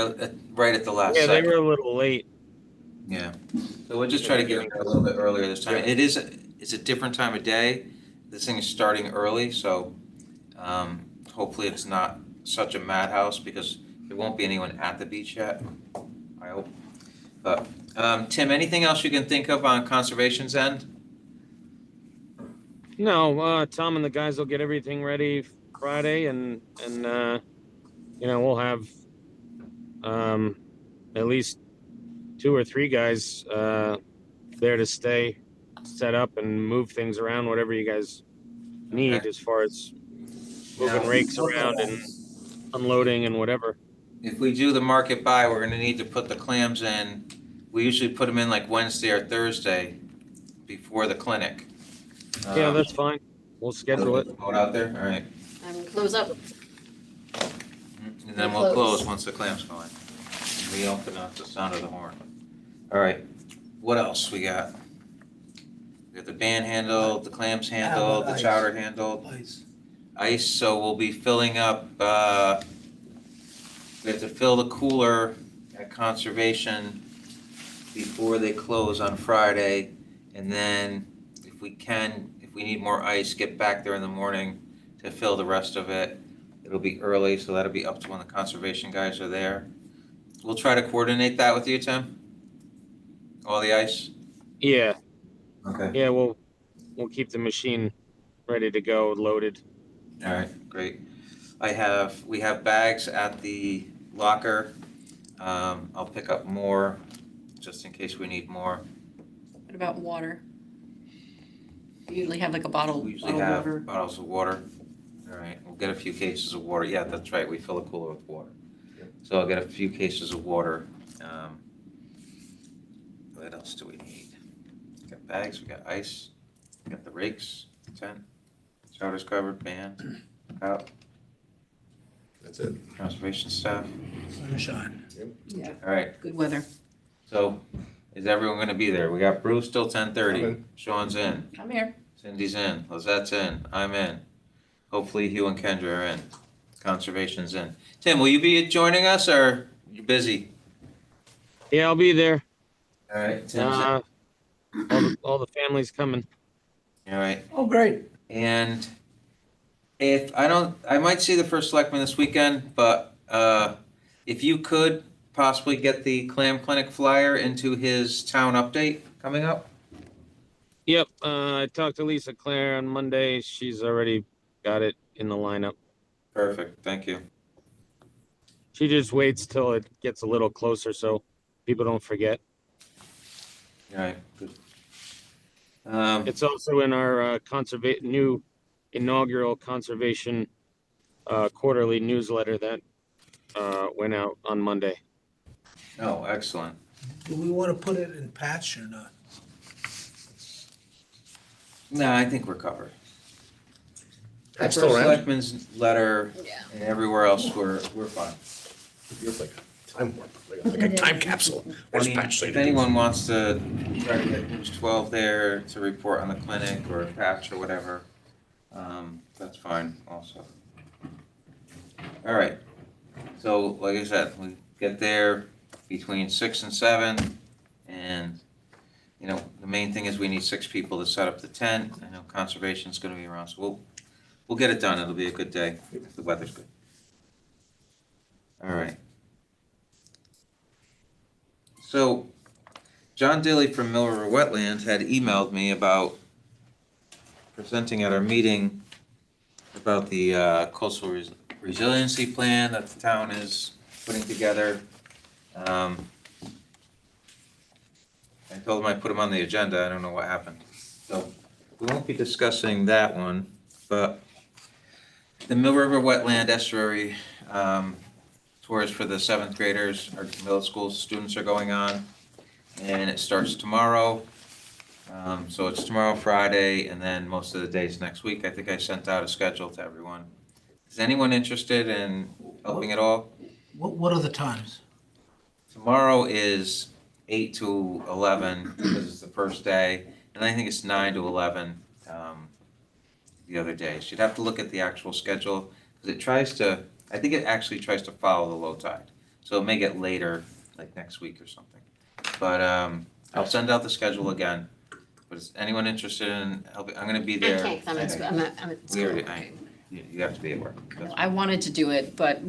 right at the last Yeah, they second. were a little late. Yeah. So we'll just try to get them there a little bit earlier this time. It's a different time of day. This thing is starting early, so hopefully it's not such a madhouse because there won't be anyone at the beach yet, I hope. But, Tim, anything else you can think of on conservation's end? No, Tom and the guys will get everything ready Friday, and we'll have at least 2 or 3 guys there to stay, set up, and move things around, whatever you guys need Okay. as far as moving Now- rakes around and unloading and whatever. If we do the market buy, we're gonna need to put the clams in. We usually put them in like Wednesday or Thursday before the clinic. Yeah, that's fine. We'll schedule it. Go out there, all right. I'm gonna close up. And then we'll close once the clams go in. We open up the sound of the horn. All right, what else we got? We got the band handled, the clams handled, the ice? chowder handled. Ice, so we'll be filling up, we have to fill the cooler at conservation before they close on Friday. And then if we need more ice, get back there in the morning to fill the rest of it. It'll be early, so that'll be up to when the conservation guys are there. We'll try to coordinate that with you, Tim? All the ice? Yeah, Okay. yeah, we'll keep the machine ready to go, loaded. All right, great. We have bags at the locker. I'll pick up more, just in case we need more. What about water? We usually have like a bottle We usually of have water. bottles of water. All right, we'll get a few cases of water. Yeah, that's right, we fill a cooler with water. So I'll get a few cases of water. What else do we need? We got bags, we got ice, we got the rakes, tent, chowder's covered, band, out, That's it. conservation staff. Sunshine. Yeah, All right, good weather. so is everyone gonna be there? We got Bruce till 10:30. I'm in. Sean's in, I'm here. Cindy's in, Lizette's in, I'm in. Hopefully Hugh and Kendra are in. Conservation's in. Tim, will you be joining us or you busy? Yeah, I'll be there. All right, Tim's in. All the family's coming. All right. Oh, great. And if I might see the first selectman this weekend, but if you could possibly get the clam clinic flyer into his town update coming up. Yep, I talked to Lisa Claire on Monday. She's already got it in the lineup. Perfect, thank you. She just waits till it gets a little closer so people don't forget. All right, good. It's also in our new inaugural conservation quarterly newsletter that went out on Monday. Oh, excellent. Do we want to put it in patch or not? No, I think we're covered. That's First still around? selectman's letter Yeah. and everywhere else, we're fine. It feels like time warp, like a time capsule. What does Patch say If to do? anyone wants to try to get News 12 there to report on the clinic or Patch or whatever, that's fine also. All right, so like I said, we get there between 6 and 7, and, you know, the main thing is we need 6 people to set up the tent. I know conservation's gonna be around, so we'll get it done. It'll be a good day if the weather's good. All right. So, John Dilly from Mill River Wetlands had emailed me about presenting at our meeting about the coastal resiliency plan that the town is putting together. I told him I'd put him on the agenda. I don't know what happened. So we won't be discussing that one, but the Mill River Wetland Estuary tours for the 7th graders, our middle school students are going on, and it starts tomorrow. So it's tomorrow, Friday, and then most of the days next week. I think I sent out a schedule to everyone. Is anyone interested in helping at all? What are the times? Tomorrow is 8 to 11 because it's the first day, and I think it's 9 to 11 the other days. You'd have to look at the actual schedule because it tries to, I think it actually tries to follow the low tide. So it may get later, like next week or something. But I'll send out the schedule again. But is anyone interested in helping? I'm gonna be I there. can't, 'cause I'm at school, I'm at We school. already, you have to be at work. That's I wanted to do it, but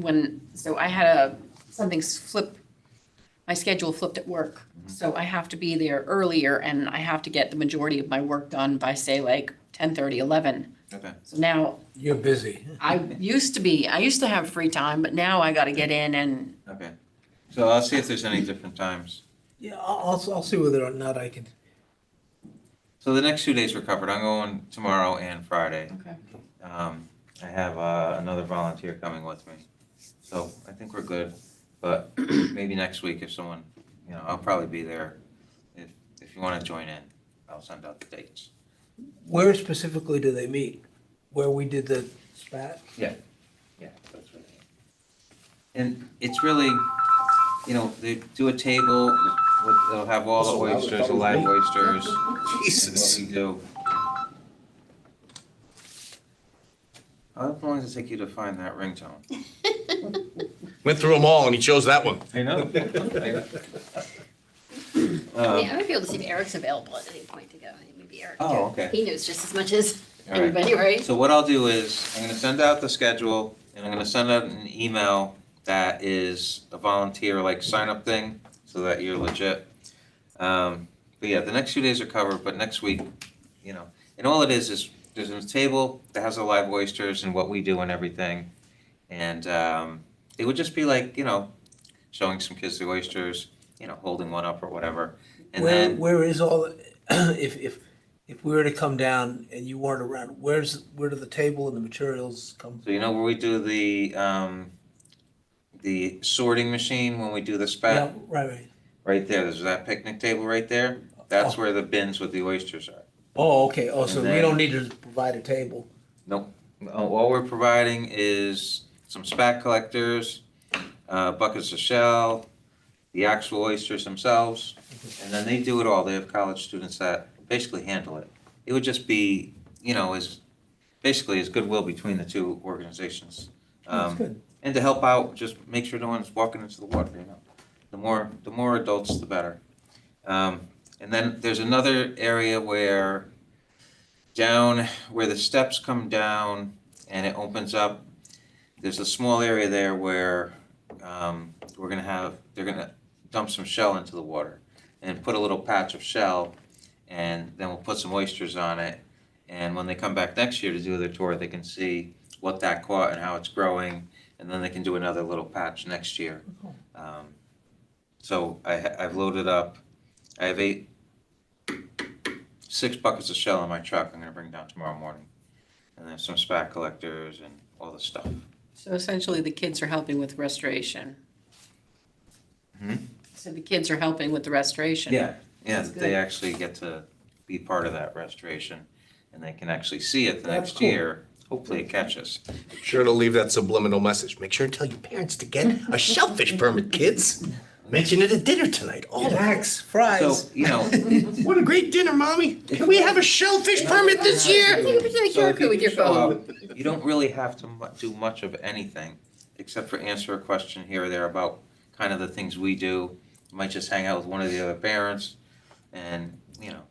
so I had something flip, my schedule flipped at work. So I have to be there earlier and I have to get the majority of my work done by, say, like 10:30, 11. Okay. So now, You're busy. I used to have free time, but now I gotta get in and, Okay. So I'll see if there's any different times. Yeah, I'll see whether or not I can. So the next 2 days we're covered. I'm going tomorrow and Friday. okay. I have another volunteer coming with me. So I think we're good. But maybe next week if someone, you know, I'll probably be there. If you want to join in, I'll send out the dates. Where specifically do they meet? Where we did the spat? Yeah, that's right. And it's really, you know, they do a table, they'll have all the oysters, the live oysters. Jesus. What we do. How long does it take you to find that ringtone? Went through them all and he chose that one. I know. Yeah, I might be able to see if Eric's available at any point to go. Maybe Eric. Oh, okay. He knows just as much as All right. everybody, right? So what I'll do is, I'm gonna send out the schedule, and I'm gonna send out an email that is a volunteer, like, sign-up thing, so that you're legit. But yeah, the next few days are covered, but next week, you know, and all it is there's a table that has the live oysters and what we do and everything. And it would just be like, you know, showing some kids the oysters, you know, holding one up or whatever. And then, Where is all, if we were to come down and you weren't around, where do the table and the materials come? so you know where we do the sorting machine when we do the spat? Yeah, right. Right there, there's that picnic table right there. That's Oh. where the bins with the oysters are. Oh, okay, oh, so And we then- don't need to provide a table. Nope. All we're providing is some spat collectors, buckets of shell, the actual oysters themselves, and then they do it all. They have college students that basically handle it. It would just be, you know, basically as goodwill between the two organizations. That's good. And to help out, just make sure no one's walking into the water, you know. The more adults, the better. And then there's another area where down where the steps come down and it opens up, there's a small area there where they're gonna dump some shell into the water and put a little patch of shell, and then we'll put some oysters on it. And when they come back next year to do their tour, they can see what that caught and how it's growing, and then they can do another little patch next year. So I've loaded up, I have 6 buckets of shell in my truck I'm gonna bring down tomorrow morning. And then some spat collectors and all the stuff. So essentially, the kids are helping with restoration. So the kids are helping with the restoration. Yeah, That's they good. actually get to be part of that restoration, and they can actually see it the That's next cool. year hopefully it catches. Make sure to leave that subliminal message. Make sure to tell your parents to get a shellfish permit, kids. Mention it at dinner tonight. Oh, Snacks, fries. So, you know, what a great dinner, Mommy. Can we have a shellfish permit this year? Take a picture of the so QR if code you with do your show phone. up, you don't really have to do much of anything, except for answer a question here or there about kind of the things we do. You might just hang out with one of the other parents, and, you know,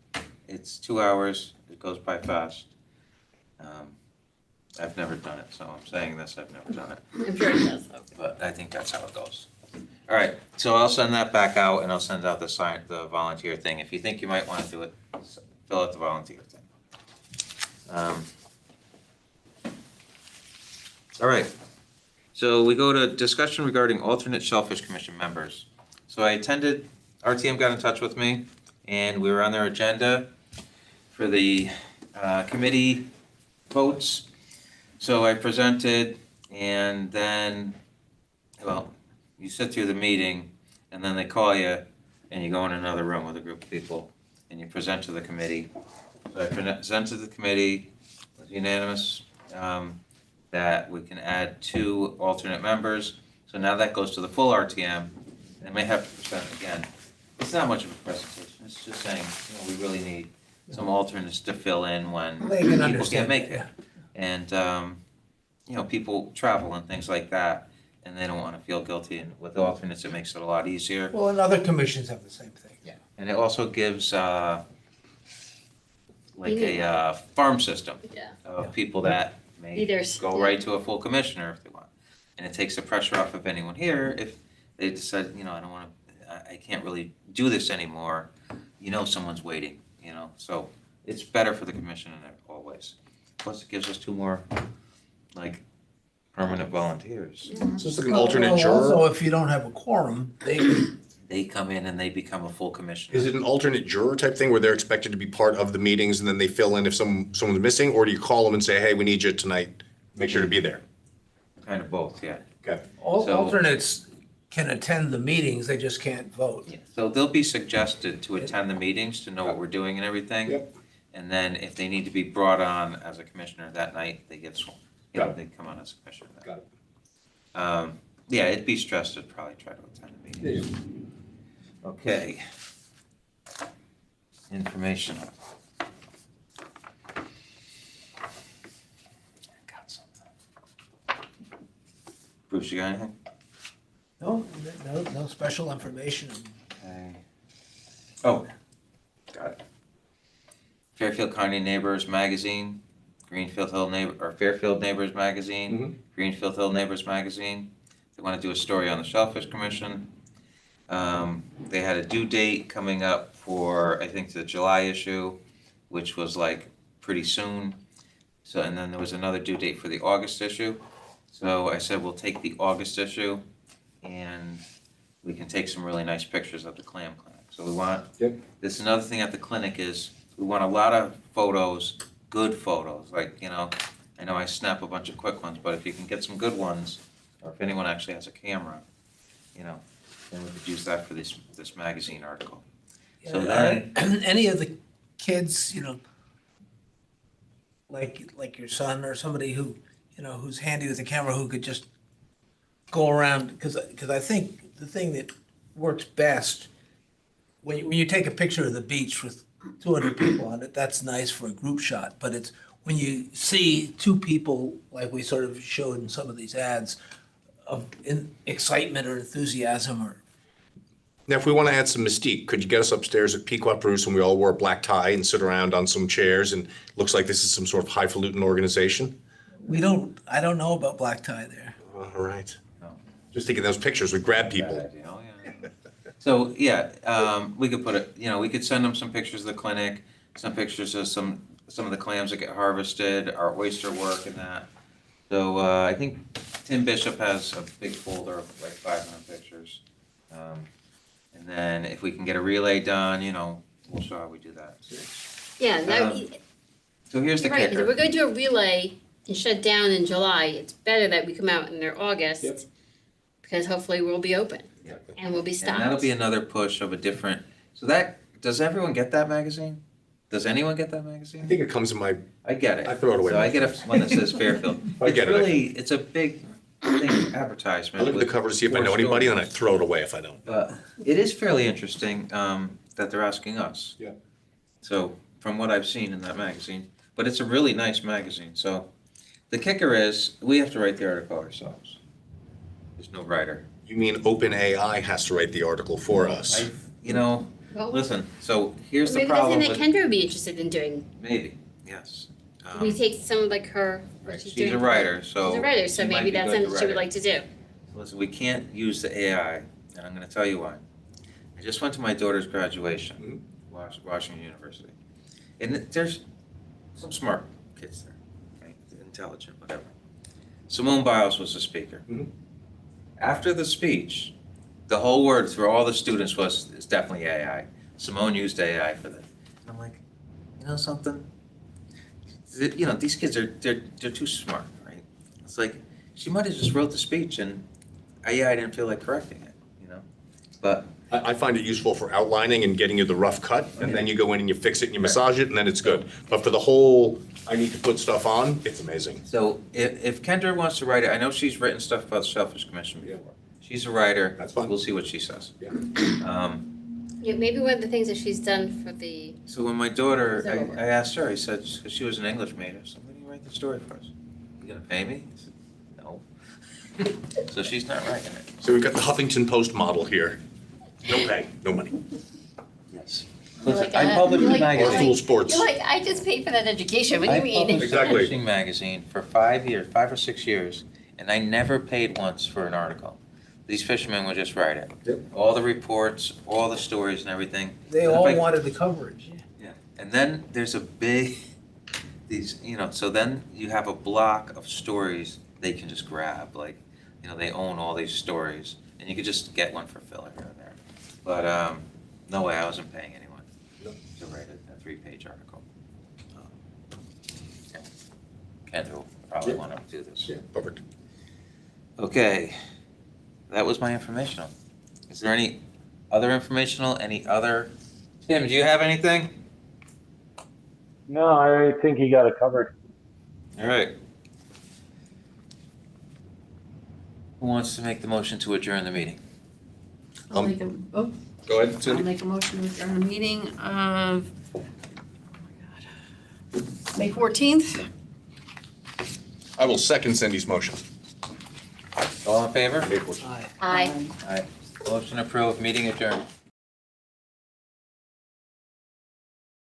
it's 2 hours, it goes by fast. I've never done it, so I'm saying this, I've never done it, I'm sure it does, though. but I think that's how it goes. All right, so I'll send that back out, and I'll send out the volunteer thing. If you think you might want to do it, fill out the volunteer thing. All right, so we go to discussion regarding alternate Shellfish Commission members. So I attended, RTM got in touch with me, and we were on their agenda for the committee votes. So I presented, and then, well, you sit through the meeting, and then they call you, and you go in another room with a group of people, and you present to the committee. So I presented to the committee, it was unanimous, that we can add 2 alternate members. So now that goes to the full RTM, and may have to present again. It's not much of a presentation, it's just saying, you know, we really need some alternates to fill in when They can people understand, can't make it. yeah. And, you know, people travel and things like that, and they don't want to feel guilty, and with alternates, it makes it a lot easier. Well, and other commissions have the same thing. Yeah. And it also gives, like a farm system Yeah. of people that may Leaders, go yeah. right to a full commissioner if they want. And it takes the pressure off of anyone here if they decide, you know, I don't want to, I can't really do this anymore. You know someone's waiting, you know, so it's better for the commission in always. Plus it gives us 2 more, like, permanent volunteers. Is this like an alternate Well, juror? Also, if you don't have a quorum, They come in and they become a full commissioner. Is it an alternate juror type thing where they're expected to be part of the meetings and then they fill in if someone's missing? Or do you call them and say, hey, we need you tonight, make sure to be there? Kind of both, yeah. Okay. So- alternates can attend the meetings, they just can't vote. Yeah, so they'll be suggested to attend the meetings to know what we're doing and everything. Yep. And then if they need to be brought on as a commissioner that night, they get sworn. You know, Got they come on as a commissioner. that Got it. night. Yeah, it'd be stressed to probably try to attend the meetings. Okay. Information. I got something. Bruce, you got anything? No special information. Okay. Oh, got it. Fairfield County Neighbors Magazine, Greenfield Hill Neighbor, or Fairfield Neighbors Magazine, Greenfield Hill Neighbors Magazine. They want to do a story on the Shellfish Commission. They had a due date coming up for, I think, the July issue, which was like pretty soon. So, and then there was another due date for the August issue. So I said, we'll take the August issue and we can take some really nice pictures of the clam clinic. So we want, this is another thing at the clinic is, we want a lot of photos, good photos, like, you know, I know I snap a bunch of quick ones, but if you can get some good ones, or if anyone actually has a camera, you know, then we could use that for this magazine article. So then, Any of the kids, you know, like your son or somebody who, you know, who's handy with the camera, who could just go around, because I think the thing that works best, when you take a picture of the beach with 200 people on it, that's nice for a group shot, but it's when you see 2 people, like we sort of showed in some of these ads, of excitement or enthusiasm or. Now, if we want to add some mystique, could you get us upstairs at Pequot Bruce and we all wear a black tie and sit around on some chairs and looks like this is some sort of highfalutin organization? I don't know about black tie there. All right. No. Just thinking those pictures, we grab people. bad idea, oh, yeah. So, yeah, we could put it, you know, we could send them some pictures of the clinic, some pictures of some of the clams that get harvested, our oyster work and that. So, I think Tim Bishop has a big folder of like 500 pictures. And then if we can get a relay done, you know, we'll show how we do that. Yeah, that would be, So here's the you're right, 'cause if we're kicker. going to do a relay and shut down in July, it's better that we come out in their August, because hopefully we'll be open and we'll be And stocked. that'll be another push of a different, so that, does everyone get that magazine? Does anyone get that I magazine? think it comes in my, I get it. I throw it away So I most get a, times. one that says Fairfield. I get it. It's a big thing, advertisement. I look at the with cover to see if I 4 know anybody, and I stories. throw it away if I don't. But it is fairly interesting, that they're asking us. Yeah. So, from what I've seen in that magazine, but it's a really nice magazine, so. The kicker is, we have to write the article ourselves. There's no writer. You mean OpenAI has to write the article for us? You know, Well, listen, so here's the maybe that's problem something that with, Kendra would be interested in doing. maybe, yes. We take some of like her, what Right, she's she's doing. a writer, so. She's a writer, so she might maybe be that's good to something she would write like to do. it. Listen, we can't use the AI, and I'm gonna tell you why. I just went to my daughter's graduation, Washington University. And there's some smart kids there, right, intelligent, whatever. Simone Biles was the speaker. Mhm. After the speech, the whole word through all the students was, it's definitely AI. Simone used AI for that. And I'm like, you know something? You know, these kids they're too smart, right? It's like, she might have just wrote the speech and AI didn't feel like correcting it, you know? But, I find it useful for outlining and getting you the rough cut, and then you go in and you fix it and you massage it, and then it's good. But for the whole, I need to put stuff on, it's amazing. so if Kendra wants to write it, I know she's written stuff about the Shellfish Commission before. She's a writer. That's fine. We'll see what she says. Yeah. Yeah, maybe one of the things that she's done for the, So when my daughter, So- I asked her, I said, because she was an English major, I said, when do you write the story for us? You gonna pay me? I said, no. So she's not writing it. So we've got the Huffington Post model here. No pay, no money. Yes. You're Listen, like, I published a you're like- Or magazine. Fool Sports. you're like, I just paid for that education, what do you I mean? published a Exactly. publishing magazine for 5 years, 5 or 6 years, and I never paid once for an article. These fishermen would just write it. Yep. All the reports, all the stories and everything. They And if all I- wanted the coverage. Yeah, and then there's a big, these, you know, so then you have a block of stories they can just grab, like, you know, they own all these stories, and you could just get one for filler here and there. But, no way, I wasn't paying anyone No. to write a 3-page article. Yeah. Kendra will probably Yeah. wanna do this. Yeah, perfect. Okay, that was my informational. Is there any other informational, any other? Tim, do you have anything? No, I think he got it covered. All right. Who wants to make the motion to adjourn the meeting? I'll make a, oh, Go ahead, I'll Cindy. make a motion to adjourn the meeting of, oh my God, May 14th. I will second Cindy's motion. All in favor? Aye. Aye. Aye. Motion approved, meeting adjourned.